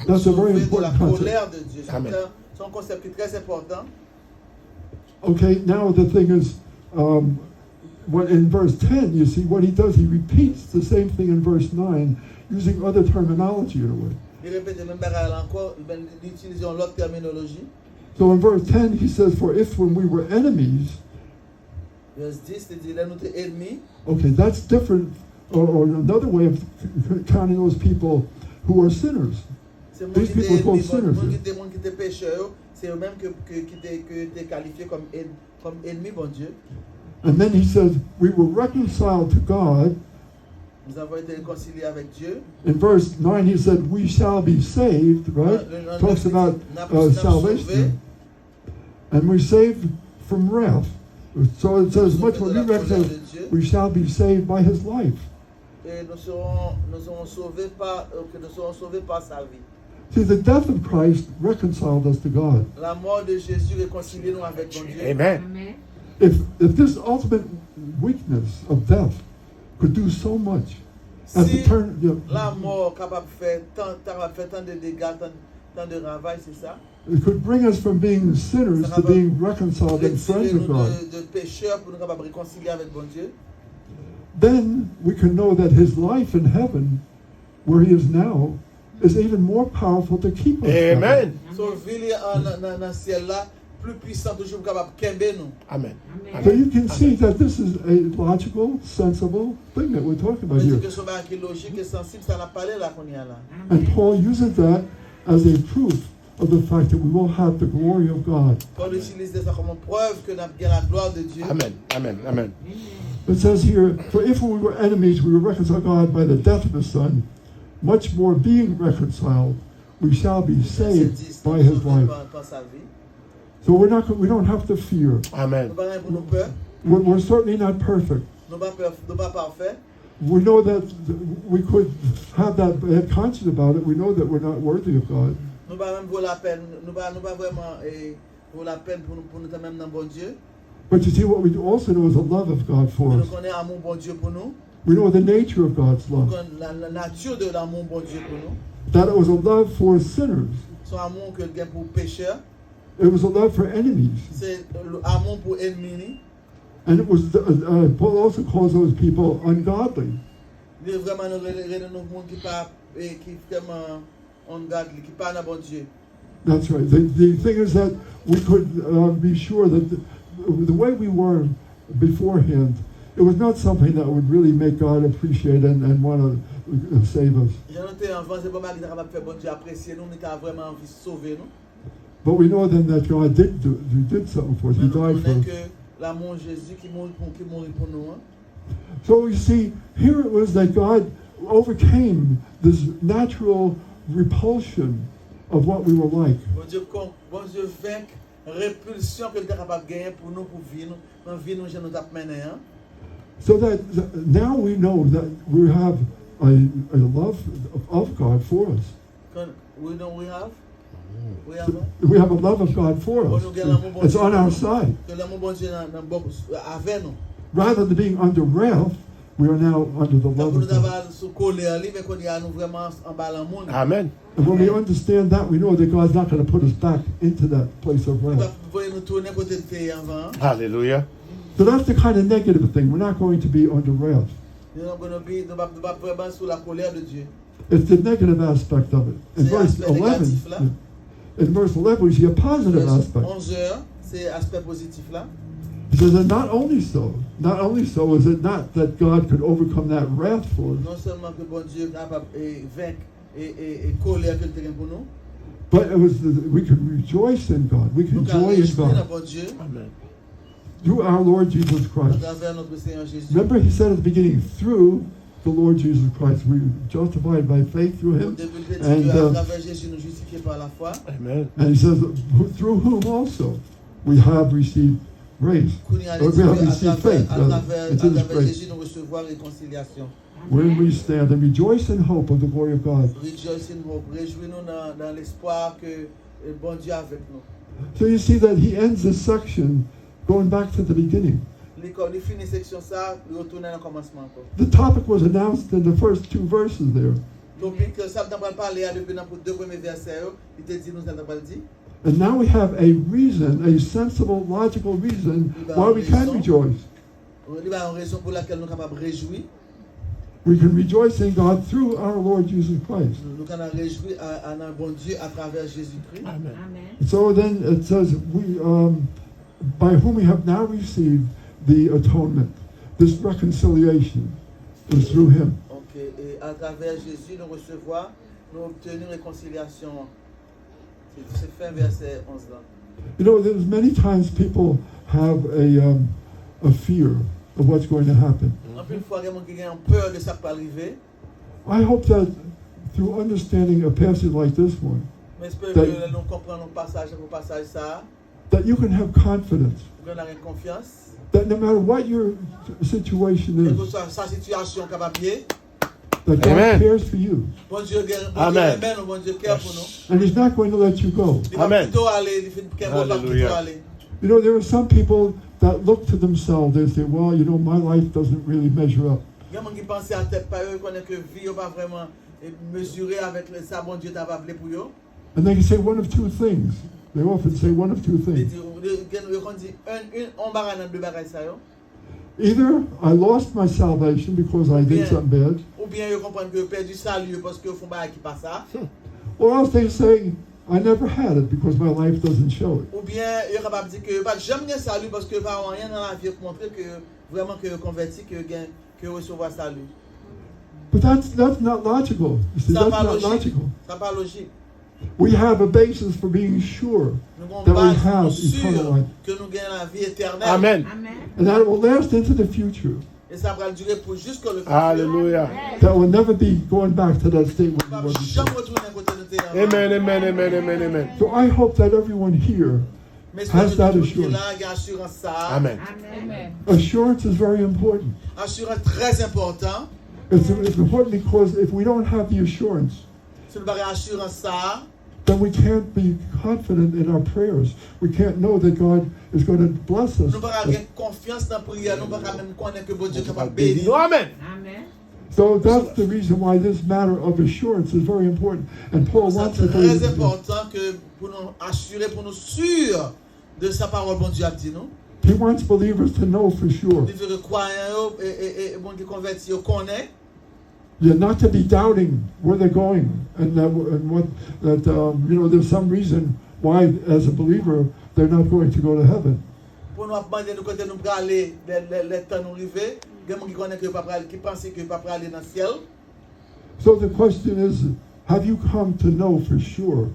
That's a very important concept. C'est un concept qui est très important. Okay, now the thing is, what in verse 10, you see, what he does, he repeats the same thing in verse 9, using other terminology in a way. Il répète le même bagage encore, il utilise l'autre terminologie. So in verse 10, he says, for if when we were enemies, Verse 10, c'est-à-dire là, nous sommes ennemis. okay, that's different, or another way of counting those people who are sinners. C'est These people are called sinners. qui étaient pécheurs, c'est eux-mêmes qui étaient qualifiés comme ennemis, bon Dieu. And then he says, we were reconciled to God. Nous avons été réconciliés avec Dieu. In verse 9, he said, we shall be saved, right? Talks about salvation. And we're saved from wrath. So it says, much more we reconcile, we shall be saved by his life. Et nous serons sauvés par sa vie. See, the death of Christ reconciled us to God. La mort de Jésus réconcilie nous avec bon Dieu. Amen. If this ultimate weakness of death could do so much as Si to turn, la mort capable de faire tant de dégâts, tant de ravages, c'est ça? it could bring us from being sinners to being reconciled and friends with God. De pécheurs pour nous capables de réconcilier avec bon Dieu. Then we can know that his life in heaven, where he is now, is even more powerful to keep us. Amen. Son vie dans le ciel là, plus puissant toujours capable de kembe nous. Amen. So you can see that this is a logical, sensible thing that we're talking about Mais here. c'est que son bagage qui est logique et sensible, ça n'a pas parlé là qu'on y a là. And Paul uses that as a proof of the fact that we will have the glory of God. Paul utilise ça comme preuve que nous avons la gloire de Dieu. Amen. Amen. Amen. It says here, for if when we were enemies, we were reconciled to God by the death of his Son, much more being reconciled, we shall be saved by his life. Par sa vie. So we don't have to fear. Amen. Nous pas pour nous peur, We're certainly not perfect. nous pas parfait. We know that we could have that bad conscience about it. We know that we're not worthy of God. Nous pas même vaut la peine, nous pas vraiment vaut la peine pour nous même dans bon Dieu. But you see, what we also know is the love of God for Nous us. connaissons amour bon Dieu pour nous. We know the nature of God's Nous love. connaissons la nature de l'amour bon Dieu pour nous. That it was a love for sinners. Son amour que gain pour pécheurs, It was a love for enemies. c'est l'amour pour ennemis. And it was, Paul also calls those people ungodly. Il est vraiment nous monde qui pas qui vraiment ungodly, qui pas dans bon Dieu. That's right. The thing is that we could be sure that the way we were beforehand, it was not something that would really make God appreciate and want to save us. J'ai noté avant, c'est pas mal qui est capable de faire bon Dieu apprécier nous, mais qui a vraiment envie de sauver nous. But we know then that God did something for us. He Mais nous died for connaissons us. que l'amour de Jésus qui mourit pour nous. So you see, here it was that God overcame this natural repulsion of what we were like. Bon Dieu vainc répulsion que nous sommes capables de gagner pour nous, pour vivre nous, dans vie nous, je nous tape maintenant. So that now we know that we have a love of God for us. We have We have a love of God for us. It's on our side. que l'amour bon Dieu avec nous. Rather than being under wrath, we are now under the love Donc of nous God. avons sous colère, mais qu'on y a nous vraiment en bas dans le monde. Amen. And when we understand that, we know that God's not going to put us back into that place of Nous wrath. pouvons nous tourner côté de pays avant. Hallelujah. So that's the kind of negative thing. We're not going to be under wrath. Nous sommes vraiment sous la colère de Dieu. It's the negative aspect of it. In C'est verse l'aspect négatif, 11, in verse 11, we see a positive Verset aspect. 11 heures, c'est aspect positif là. It says, and not only so is it not that God could overcome that wrath for us, Non seulement que bon Dieu est capable de vaincre et colère que le terrain pour nous, but it was we could rejoice in God. We nous could allons joy in réjouir dans God bon Dieu Amen. through our Lord Jesus à Christ. travers notre Seigneur Jésus. Remember, he said at the beginning, through the Lord Jesus Christ, we were justified by faith through Au him. début, il dit And, qu'à travers Jésus, nous justifiés par la foi. Amen. And he says, through whom also we have received grace. Qu'on y a Or dit we have qu'à received travers, faith. It's à in his travers grace. Jésus, nous recevons réconciliation. Where we stand and rejoice in hope of the glory of God. Rejoice in hope. Réjouis-nous dans l'espoir que bon Dieu est avec nous. So you see that he ends this section going back to the beginning. L'école, il finit section ça, il retourne dans le commencement encore. The topic was announced in the first two verses there. Donc, ça, nous avons parlé depuis les deux premiers versets, il te dit, nous avons dit. And now we have a reason, a sensible, logical reason why we can rejoice. Il y a une raison pour laquelle nous sommes capables de réjouir. We can rejoice in God through our Lord Jesus Christ. Nous sommes réjouir à un bon Dieu à travers Jésus-Christ. Amen. So then it says, by whom we have now received the atonement, this reconciliation is through him. Ok, et à travers Jésus, nous recevons, nous obtenons réconciliation. C'est fin verset 11 là. You know, there's many times people have a fear of what's going to happen. En plus, une fois, il y a des gens qui ont peur de ça qui peut arriver. I hope that through understanding a passage like this one, Mais j'espère que nous comprenons le passage, ça, that you can have confidence nous avons confiance. that no matter what your situation Et que is, sa situation capable bien. that God Amen. cares for you. Bon Dieu Amen. aime nous, bon Dieu care pour nous. And he's not going to let you go. Il va Amen. plutôt aller, il fait Hallelujah. aller. You know, there are some people that look to themselves, they say, well, you know, my life doesn't really measure up. Il y a des gens qui pensent à tête par eux, connaissent que vie n'est pas vraiment mesurée avec ça, bon Dieu t'a pas appelé pour eux. And they can say one of two things. They often say one of two Ils things. disent, on barre dans deux bagages ça yo. Either I lost my salvation because I did something bad, Ou bien ils comprennent que perdu salut parce que font bail qui passe ça. or else they say, I never had it because my life doesn't show it. Ou bien ils sont capables de dire que pas jamais salut parce que pas rien dans la vie pour montrer que vraiment que converti que recevoir salut. But that's not logical. You see, Ça that's pas not logique. logical. Ça pas logique. We have a basis for being sure Nous avons that we base have sûre eternal life. que nous gagnons la vie éternelle. Amen. And that it will last into the future. Et ça va durer pour jusqu'au le futur. Hallelujah. That will never be going back to that state where Nous we ne were pouvons jamais before. retourner à côté de terrain. Amen, amen, amen, amen, amen. So I hope that everyone here, Mais has that tout assurance. là, il y a assurance ça. Amen. assurance is very important. Assurance très important. It's important because if we don't have the assurance, Si nous avons assurance ça, then we can't be confident in our prayers. We can't know that God is going to bless us. nous avons avoir confiance dans la prière, nous avons même connaître que bon Dieu est capable de Bénis bénir. nous. Amen. So that's the reason why this matter of assurance is very important. And Paul C'est wants to très do important que pour nous assurer, pour nous sûrs de sa parole, bon Dieu a dit nous. He wants believers to know for sure. Il veut que croyants et bon qui convertis connaissent. Yeah, not to be doubting where they're going and what that you know. There's some reason why, as a believer, they're not going to go to heaven. Pour nous demander de côté nous pour aller les temps nous arriver, il y a des gens qui connaissent que pas qui pensent que pas aller dans le ciel. So the question is, have you come to know for sure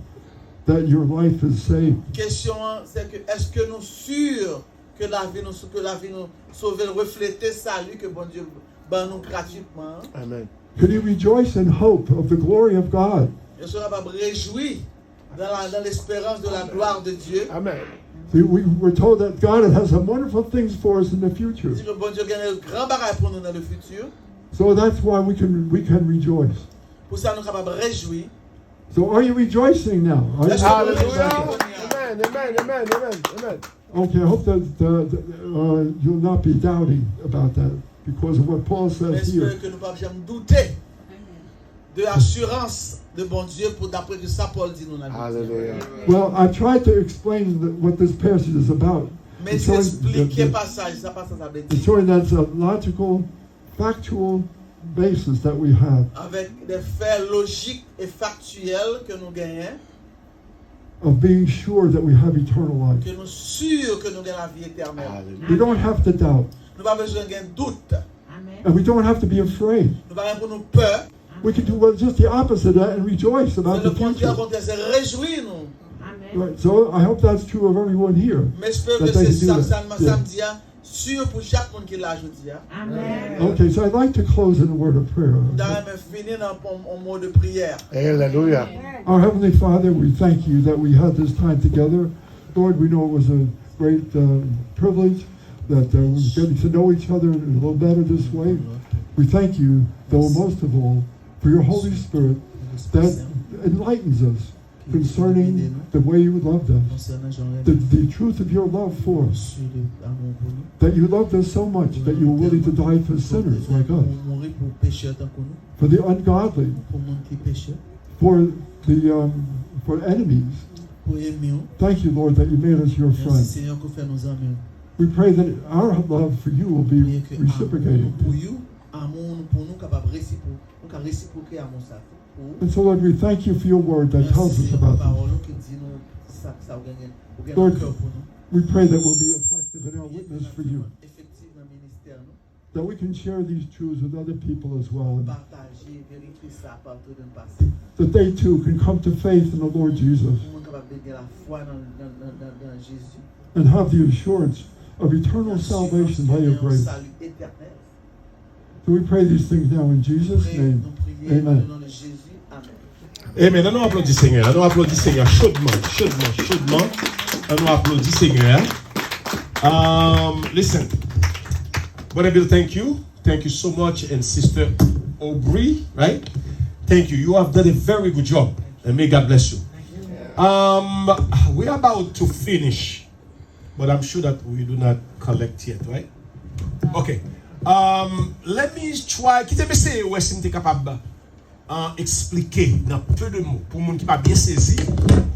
that your life is saved? Question c'est que est-ce que nous sûrs que la vie nous sauver refléter salut que bon Dieu ban nous gratuitement. Amen. Can you rejoice in hope of the glory of God? Je serai pas réjoui dans l'espérance de la gloire de Dieu. Amen. See, we're told that God has some wonderful things for us in the future. Dit que bon Dieu gagne un grand bagage pour nous dans le futur. So that's why we can rejoice. Pour ça nous capables de réjouir. So are you rejoicing now? Are you- Hallelujah. Amen, amen, amen, amen, amen. Okay, I hope that you'll not be doubting about that because of what Paul says J'espère here. que nous ne pouvons jamais douter de l'assurance de bon Dieu pour d'après que ça Paul dit nous dans la Bible. Hallelujah. Well, I tried to explain what this passage is about. Mais It's showing expliquer that- passage, ça passe ça veut it's dire showing that's a logical, factual basis that we have. avec des faits logiques et factuels que nous gagnons. of being sure that we have eternal life. Que nous sûrs que nous avons la vie éternelle. We don't have to doubt, Nous n'avons pas besoin de doute. and we don't have to be afraid. Nous n'avons pas pour nous peur. We can do just the opposite of that and rejoice about Le the contraire, future. c'est réjouir nous. Right, so I hope that's true of everyone here. Mais j'espère That que they c'est can do ça, that. samedi, sûr pour chaque monde qui l'a ajouté. Okay, so I'd like to close in a word of prayer. Nous allons finir en mot de prière. Hallelujah. Our Heavenly Father, we thank you that we had this time together. Lord, we know it was a great privilege that we're getting to know each other a little better this way. We thank you, though, most of all, for your Holy Spirit that enlightens us concerning the way you loved us, the truth of your love for us, that you loved us so much that you were willing to die for sinners like us, for the ungodly, for enemies. Thank you, Lord, that you made us your friend. We pray that our love for you will be reciprocated. And so, Lord, we thank you for your word that tells us about this. Lord, we pray that we'll be effective in our witness for you, that we can share these truths with other people as well, and that they too can come to faith in the Lord Jesus and have the assurance of eternal salvation by your grace. So we pray these things now in Jesus' name. Amen. Amen. On applaudit Seigneur. On applaudit Seigneur chaudement. On applaudit Seigneur. Listen. Brother Bill, thank you. Thank you so much. And Sister Aubrey, right? Thank you. You have done a very good job. And may God bless you. We're about to finish. But I'm sure that we do not collect yet, right? Okay. Let me try. Qui te essayer ou est-ce que tu es capable expliquer dans peu de mots pour monde qui pas bien saisi.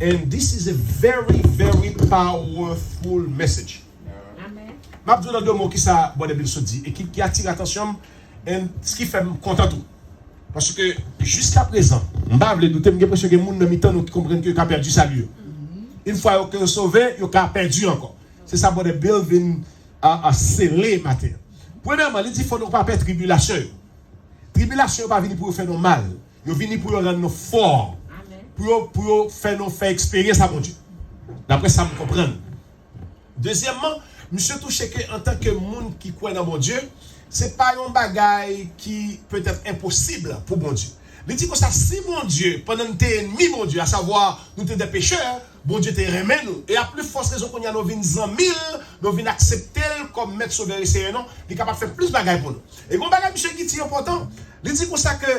And this is a very, very powerful message. Amen. M'a dit dans deux mots qui ça Brother Bill se dit et qui attire l'attention et ce qui fait me content tout. Parce que jusqu'à présent, m'pa vle douter, m'gè pression que monde dans mi-temps qui comprennent que a perdu salut. Une fois que sauvé, yo a perdu encore. C'est ça Brother Bill vient à sceller matin. Premièrement, il dit qu'il faut pas perdre tribulation. Tribulation pas venir pour faire nous mal. Il vient pour rendre nous forts. Pour faire nous faire expérience à mon Dieu. D'après ça, me comprendre. Deuxièmement, monsieur touché que en tant que monde qui croit dans mon Dieu, c'est pas un bagage qui peut être impossible pour mon Dieu. Il dit que ça, si mon Dieu, pendant que t'es ennemi, mon Dieu, à savoir, nous t'es des pécheurs, bon Dieu te remet nous. Et à plus forte raison qu'on y a nos vignes en mille, nous venons accepter comme maître sauveur et Seigneur, il est capable de faire plus de bagages pour nous. Et mon bagage, monsieur, qui est important, il dit comme ça que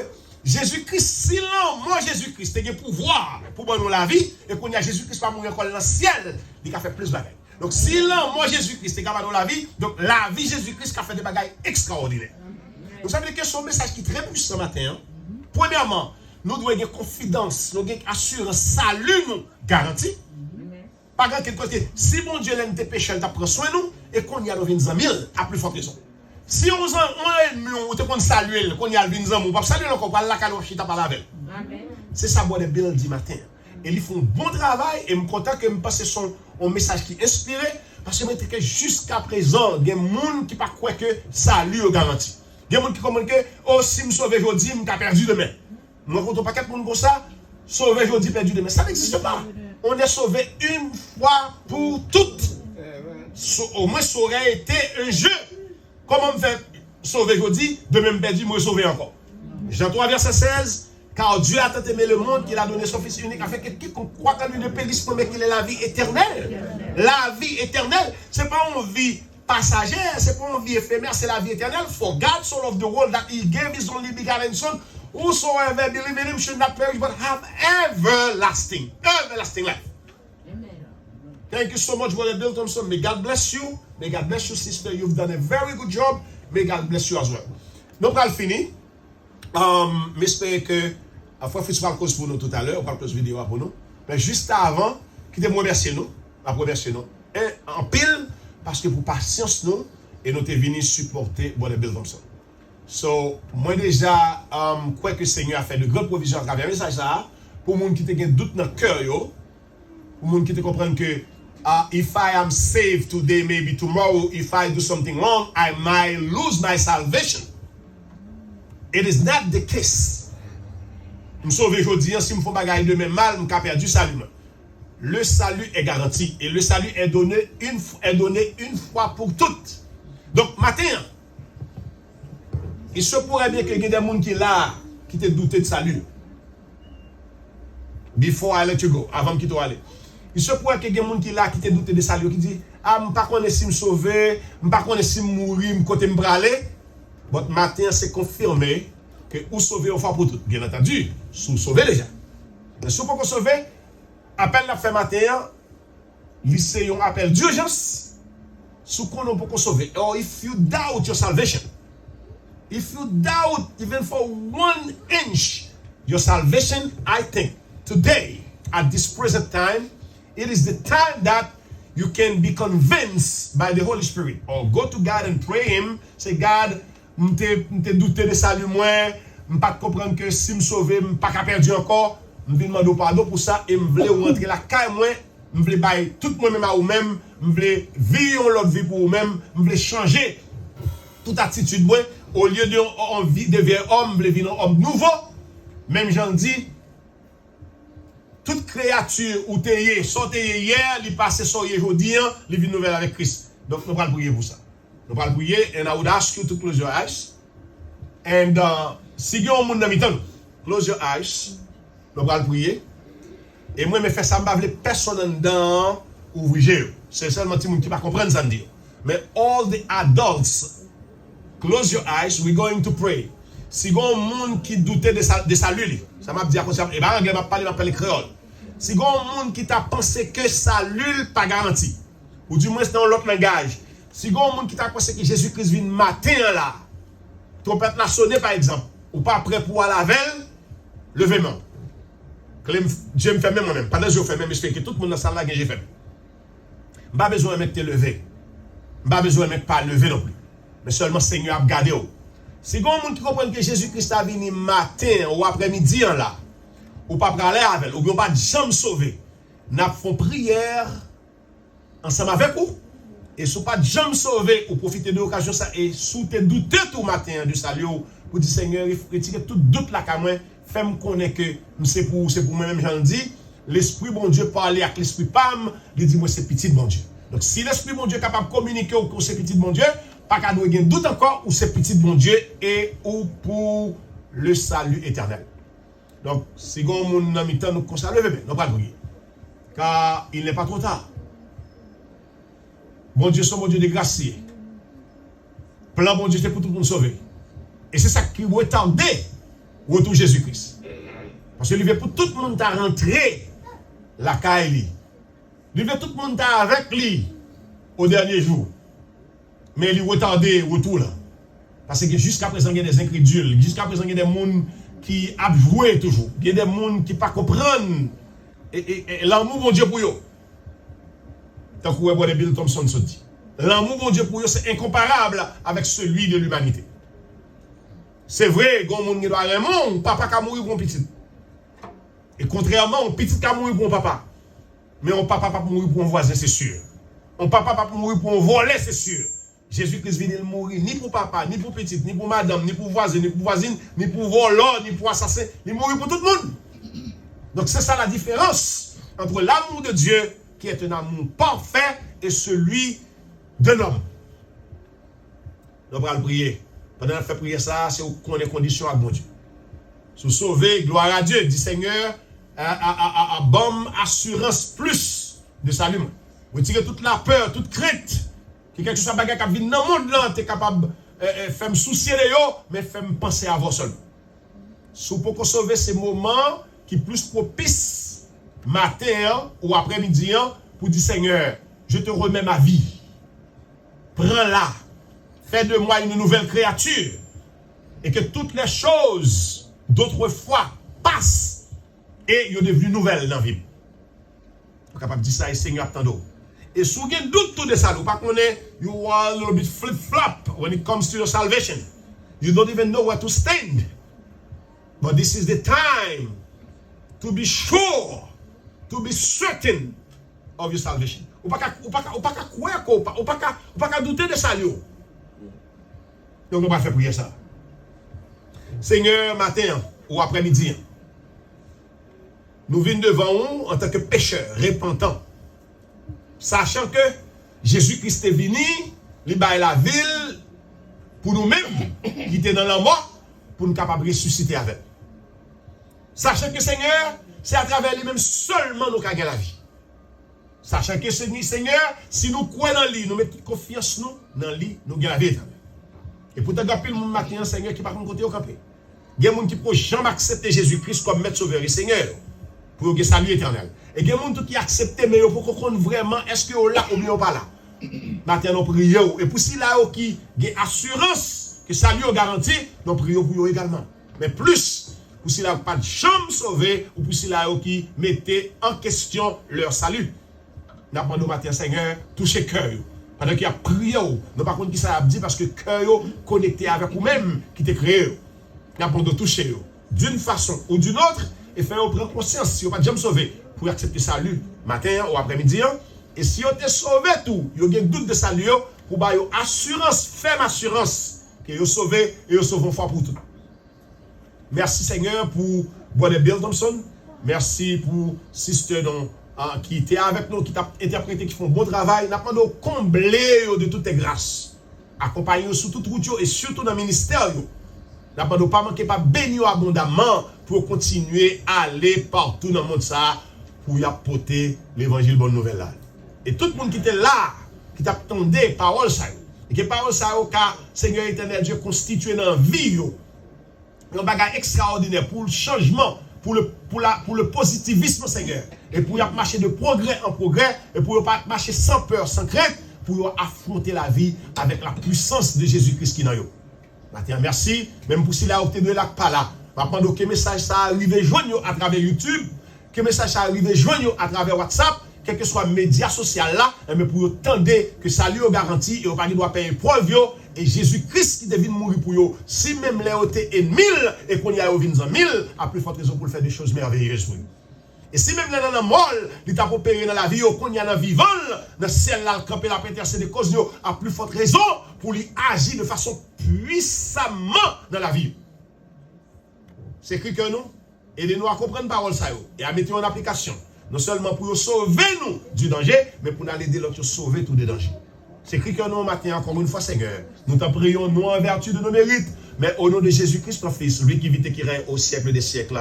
Jésus-Christ, si l'homme, Jésus-Christ, il a pouvoir pour nous la vie, et qu'on y a Jésus-Christ pas mourir encore dans le ciel, il a fait plus de bagages. Donc si l'homme, Jésus-Christ, est capable de la vie, donc la vie Jésus-Christ a fait des bagages extraordinaires. Vous savez que son message qui est très puissant ce matin, premièrement, nous devons avoir confiance, nous devons assurer salut nous garanti. Par exemple, si mon Dieu l'aime tes péchés, il prend soin de nous, et qu'on y a nos 20 000, à plus forte raison. Si on a ennemi, on te saluer, qu'on y a 20 000, on va saluer encore, on va la calochita par la veille. C'est ça, Brother Bill dit matin. Et ils font un bon travail, et je suis content que je passe un message qui est inspiré, parce que jusqu'à présent, il y a des gens qui ne croient que salut est garanti. Il y a des gens qui comprennent que, oh, si je me sauve aujourd'hui, je vais perdu demain. Nous avons pas 4 personnes comme ça, sauvé aujourd'hui, perdu demain. Ça n'existe pas. On est sauvé une fois pour toutes. Au moins, ça aurait été un jeu. Comment me faire sauver aujourd'hui, demain me perdu, me sauver encore. Jean 3, verset 16. Car Dieu a tant aimé le monde qu'il a donné son Fils unique afin que quiconque croit en lui ne périsse pas, mais qu'il ait la vie éternelle. La vie éternelle, ce n'est pas une vie passagère, ce n'est pas une vie éphémère, c'est la vie éternelle. For God so loved the world that he gave his only begotten Son, whosoever believe in him should not perish but have everlasting life. Amen. Thank you so much, Brother Bill Thompson. May God bless you. May God bless you, sister. You've done a very good job. May God bless you as well. Donc, on va finir. J'espère que après Fritz va cause pour nous tout à l'heure, on va cause vidéo pour nous. Mais juste avant, qui te remercier nous, et en pile parce que pour patience nous et nous t'es venu supporter Brother Bill Thompson. So, moi déjà crois que le Seigneur a fait de grandes provisions à travers le message là pour monde qui te gagne doute dans cœur yo. Ou moun qui te comprennent que if I am saved today, maybe tomorrow, if I do something wrong, I might lose my salvation. It is not the case. Je me sauve aujourd'hui, si je me fais bagaille de même mal, je vais perdre du salut. Le salut est garanti et le salut est donné une fois pour toutes. Donc, matin, il se pourrait bien qu'il y ait des gens qui là, qui te doutent de salut. Before I let you go, avant que tu ailles. Il se pourrait qu'il y ait des gens qui là, qui te doutent de salut, qui disent, ah, je ne sais pas si je me sauve, je ne sais pas si je mourir, je côté me braler. Mais matin, c'est confirmé que vous sauvez une fois pour toutes. Bien entendu, vous sauvez déjà. Mais si vous ne pouvez pas sauver, appel la fait matin, lycée un appel d'urgence, sous qu'on ne peut pas sauver. Or, if you doubt your salvation, if you doubt even for 1 inch your salvation, I think today, at this present time, it is the time that you can be convinced by the Holy Spirit. Or go to God and pray Him, say, God, m'te douté de salut moi, m'pas comprendre que si me sauver, m'pas qu'à perdre encore, m'vle demander pardon pour ça et m'vle rentrer la caille moi, m'vle bailler tout moi-même à ou même, m'vle vivre l'autre vie pour ou même, m'vle changer toute attitude moi, au lieu de vie de vieux homme, m'vle vivre un homme nouveau. Même j'en dis, toute créature ou t'ayé, sortez hier, li passe sortez aujourd'hui, li vit nouvelle avec Christ. Donc nous allons prier pour ça. Nous allons prier, and I would ask you to close your eyes. And si vous avez un monde close your eyes. Nous allons prier. Et moi, je fais ça, je ne veux personne dans ouvrir. C'est seulement les gens qui ne comprennent pas ça. Mais all the adults, close your eyes, we're going to pray. Si vous avez un monde qui doutait de salut, ça m'a dit à ça, et bien, je vais parler créole. Si vous avez un monde qui t'a pensé que salut n'est pas garanti, ou du moins c'est dans l'autre langage, si vous avez un monde qui t'a pensé que Jésus-Christ vient matin là, trompette la sonner par exemple, ou pas prêt pour aller la veille, levez-moi. Dieu me fait même moi-même. Pendant que je fais même, je fais que tout le monde dans la salle là, j'ai fait. Je n'ai pas besoin de mettre te lever. Je n'ai pas besoin de mettre pas lever non plus. Mais seulement Seigneur a gardé. Si vous avez des gens qui comprennent que Jésus-Christ a venu matin ou après-midi là, ou pas aller avec, ou pas jamais sauver, nous faisons prière ensemble avec vous. Et si vous pas jamais sauver, ou profiter de l'occasion ça, et si vous doutez tout matin du salut, pour dire Seigneur, retirez tout doute là qu'à moi. Fais-moi connaître que c'est pour moi-même, j'en dis, l'Esprit bon Dieu parler avec l'Esprit Pam, il dit moi c'est petit bon Dieu. Donc si l'Esprit bon Dieu est capable de communiquer ou c'est petit bon Dieu, pas qu'à nous gagner doute encore ou c'est petit bon Dieu et ou pour le salut éternel. Donc si on mon ami temps nous consacre le bébé, nous pas prier. Car il n'est pas trop tard. Bon Dieu son bon Dieu de grâce. Plan bon Dieu c'est pour tout le monde sauver. Et c'est ça qui retardait retour Jésus-Christ. Parce qu'il veut pour tout le monde à rentrer la caille. Il veut tout le monde avec lui au dernier jour. Mais il retarde le retour là. Parce que jusqu'à présent, il y a des incrédules. Jusqu'à présent, il y a des gens qui avouent toujours. Il y a des gens qui ne comprennent pas. Et l'amour de Dieu pour eux. Tant que Bill Thompson se dit. L'amour de Dieu pour eux, c'est incomparable avec celui de l'humanité. C'est vrai, il y a des gens qui doivent aimer, papa qui a mouru pour un petit. Et contrairement, un petit qui a mouru pour un papa. Mais un papa pas mourir pour un voisin, c'est sûr. Un papa pas mourir pour un volet, c'est sûr. Jésus-Christ vient mourir ni pour papa, ni pour petit, ni pour madame, ni pour voisin, ni pour voisine, ni pour voleur, ni pour assassin. Il mourit pour tout le monde. Donc c'est ça la différence entre l'amour de Dieu, qui est un amour parfait, et celui d'un homme. Nous allons prier. Pendant qu'on fait prier ça, c'est qu'on est condition avec mon Dieu. Sous sauver, gloire à Dieu, dit Seigneur, à bonne assurance plus de salut. Retirer toute la peur, toute crainte, que quelque chose qui vient dans le monde là, tu es capable de faire me soucier de yo, mais faire me penser à vous seul. Si vous pouvez sauver ces moments qui sont plus propices, matin ou après-midi, pour dire Seigneur, je te remets ma vie. Prends-la. Fais de moi une nouvelle créature. Et que toutes les choses d'autrefois passent et ils sont devenues nouvelles dans la vie. Vous êtes capable de dire ça et Seigneur attendons. Et si vous avez doute tout de ça, vous ne connaissez pas, you are a little bit flip-flop when it comes to your salvation. You don't even know where to stand. But this is the time to be sure, to be certain of your salvation. Ou pas qu'à douter de salut. Donc on va faire prier ça. Seigneur, matin ou après-midi, nous venons devant vous en tant que pécheurs, repentants, sachant que Jésus-Christ est venu, il baille la ville pour nous-mêmes, qui étaient dans la mort, pour nous capables de ressusciter avec. Sachant que Seigneur, c'est à travers lui-même seulement nous avons la vie. Sachant que Seigneur, si nous croyons dans lui, nous mettons confiance dans lui, nous avons la vie. Et pourtant, il y a plein de monde matin, Seigneur, qui ne peut pas côté au campé. Il y a des gens qui ne peuvent jamais accepter Jésus-Christ comme maître sauveur et Seigneur pour que salut éternel. Et il y a des gens qui acceptent, mais pour qu'on comprenne vraiment, est-ce que là ou bien pas là. Maintenant, nous prions. Et pour ceux là qui ont assurance que salut est garanti, nous prions pour eux également. Mais plus, pour ceux là qui n'ont pas de chambre sauvée, ou pour ceux là qui mettent en question leur salut. Nous demandons matin, Seigneur, touchez cœur. Pendant qu'il y a prié, nous par contre qui ça a dit parce que cœur connecté avec vous-même qui t'est créé. Nous demandons toucher d'une façon ou d'une autre et faire prendre conscience si vous n'avez pas jamais sauvé pour accepter salut matin ou après-midi. Et si vous êtes sauvé tout, vous avez un doute de salut pour avoir assurance, ferme assurance que vous sauvé et vous sauvez une fois pour tout. Merci Seigneur pour Brother Bill Thompson. Merci pour Sister qui était avec nous, qui t'a interprété, qui font un bon travail. Nous avons combler de toutes les grâces. Accompagner sur toute route et surtout dans le ministère. Nous n'avons pas manqué, pas bénir abondamment pour continuer à aller partout dans le monde pour y apporter l'évangile bonne nouvelle là. Et tout le monde qui était là, qui t'attendait parole ça. Et que parole ça au cas Seigneur éternel Dieu constitué dans la vie. Un bagage extraordinaire pour le changement. Pour le positivisme, Seigneur. Et pour marcher de progrès en progrès. Et pour marcher sans peur, sans crainte. Pour affronter la vie avec la puissance de Jésus-Christ qui est dans nous. Maintenant, merci. Même pour si là, obtenir là, pas là. Maintenant, que message ça arrive joindre à travers YouTube. Que message ça arrive joindre à travers WhatsApp. Quel que soit le média social là. Mais pour tendre que salut est garanti. Et on ne doit payer preuve. Et Jésus-Christ qui devine mourir pour eux, si même les ôtés et 1000 et qu'on y a eu 1000, a plus forte raison pour faire des choses merveilleuses pour eux. Et si même les dans la mort, il t'a opéré dans la vie, qu'on y a dans vivant, dans celle là, camper la intercéder des causes, a plus forte raison pour lui agir de façon puissamment dans la vie. C'est écrit que nous, aidez-nous à comprendre parole ça et à mettre en application. Non seulement pour sauver nous du danger, mais pour nous aider l'autre à sauver tous les dangers. C'est écrit que nous, maintenant, encore une fois, Seigneur, nous t'en prions, non en vertu de nos mérites, mais au nom de Jésus-Christ, ton Fils, lui qui vit et qui règne au siècle des siècles.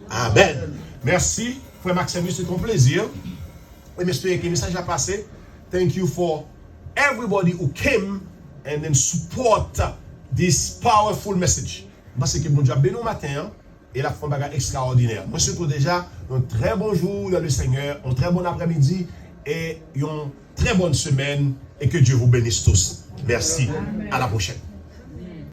Amen. Merci, frère Maximus, c'est ton plaisir. Et j'espère que le message a passé. Thank you for everybody who came and then support this powerful message. Parce que mon Dieu a béni au matin et la fait un bagage extraordinaire. Moi, je souhaite déjà un très bon jour dans le Seigneur, un très bon après-midi et une très bonne semaine. Et que Dieu vous bénisse tous. Merci. À la prochaine.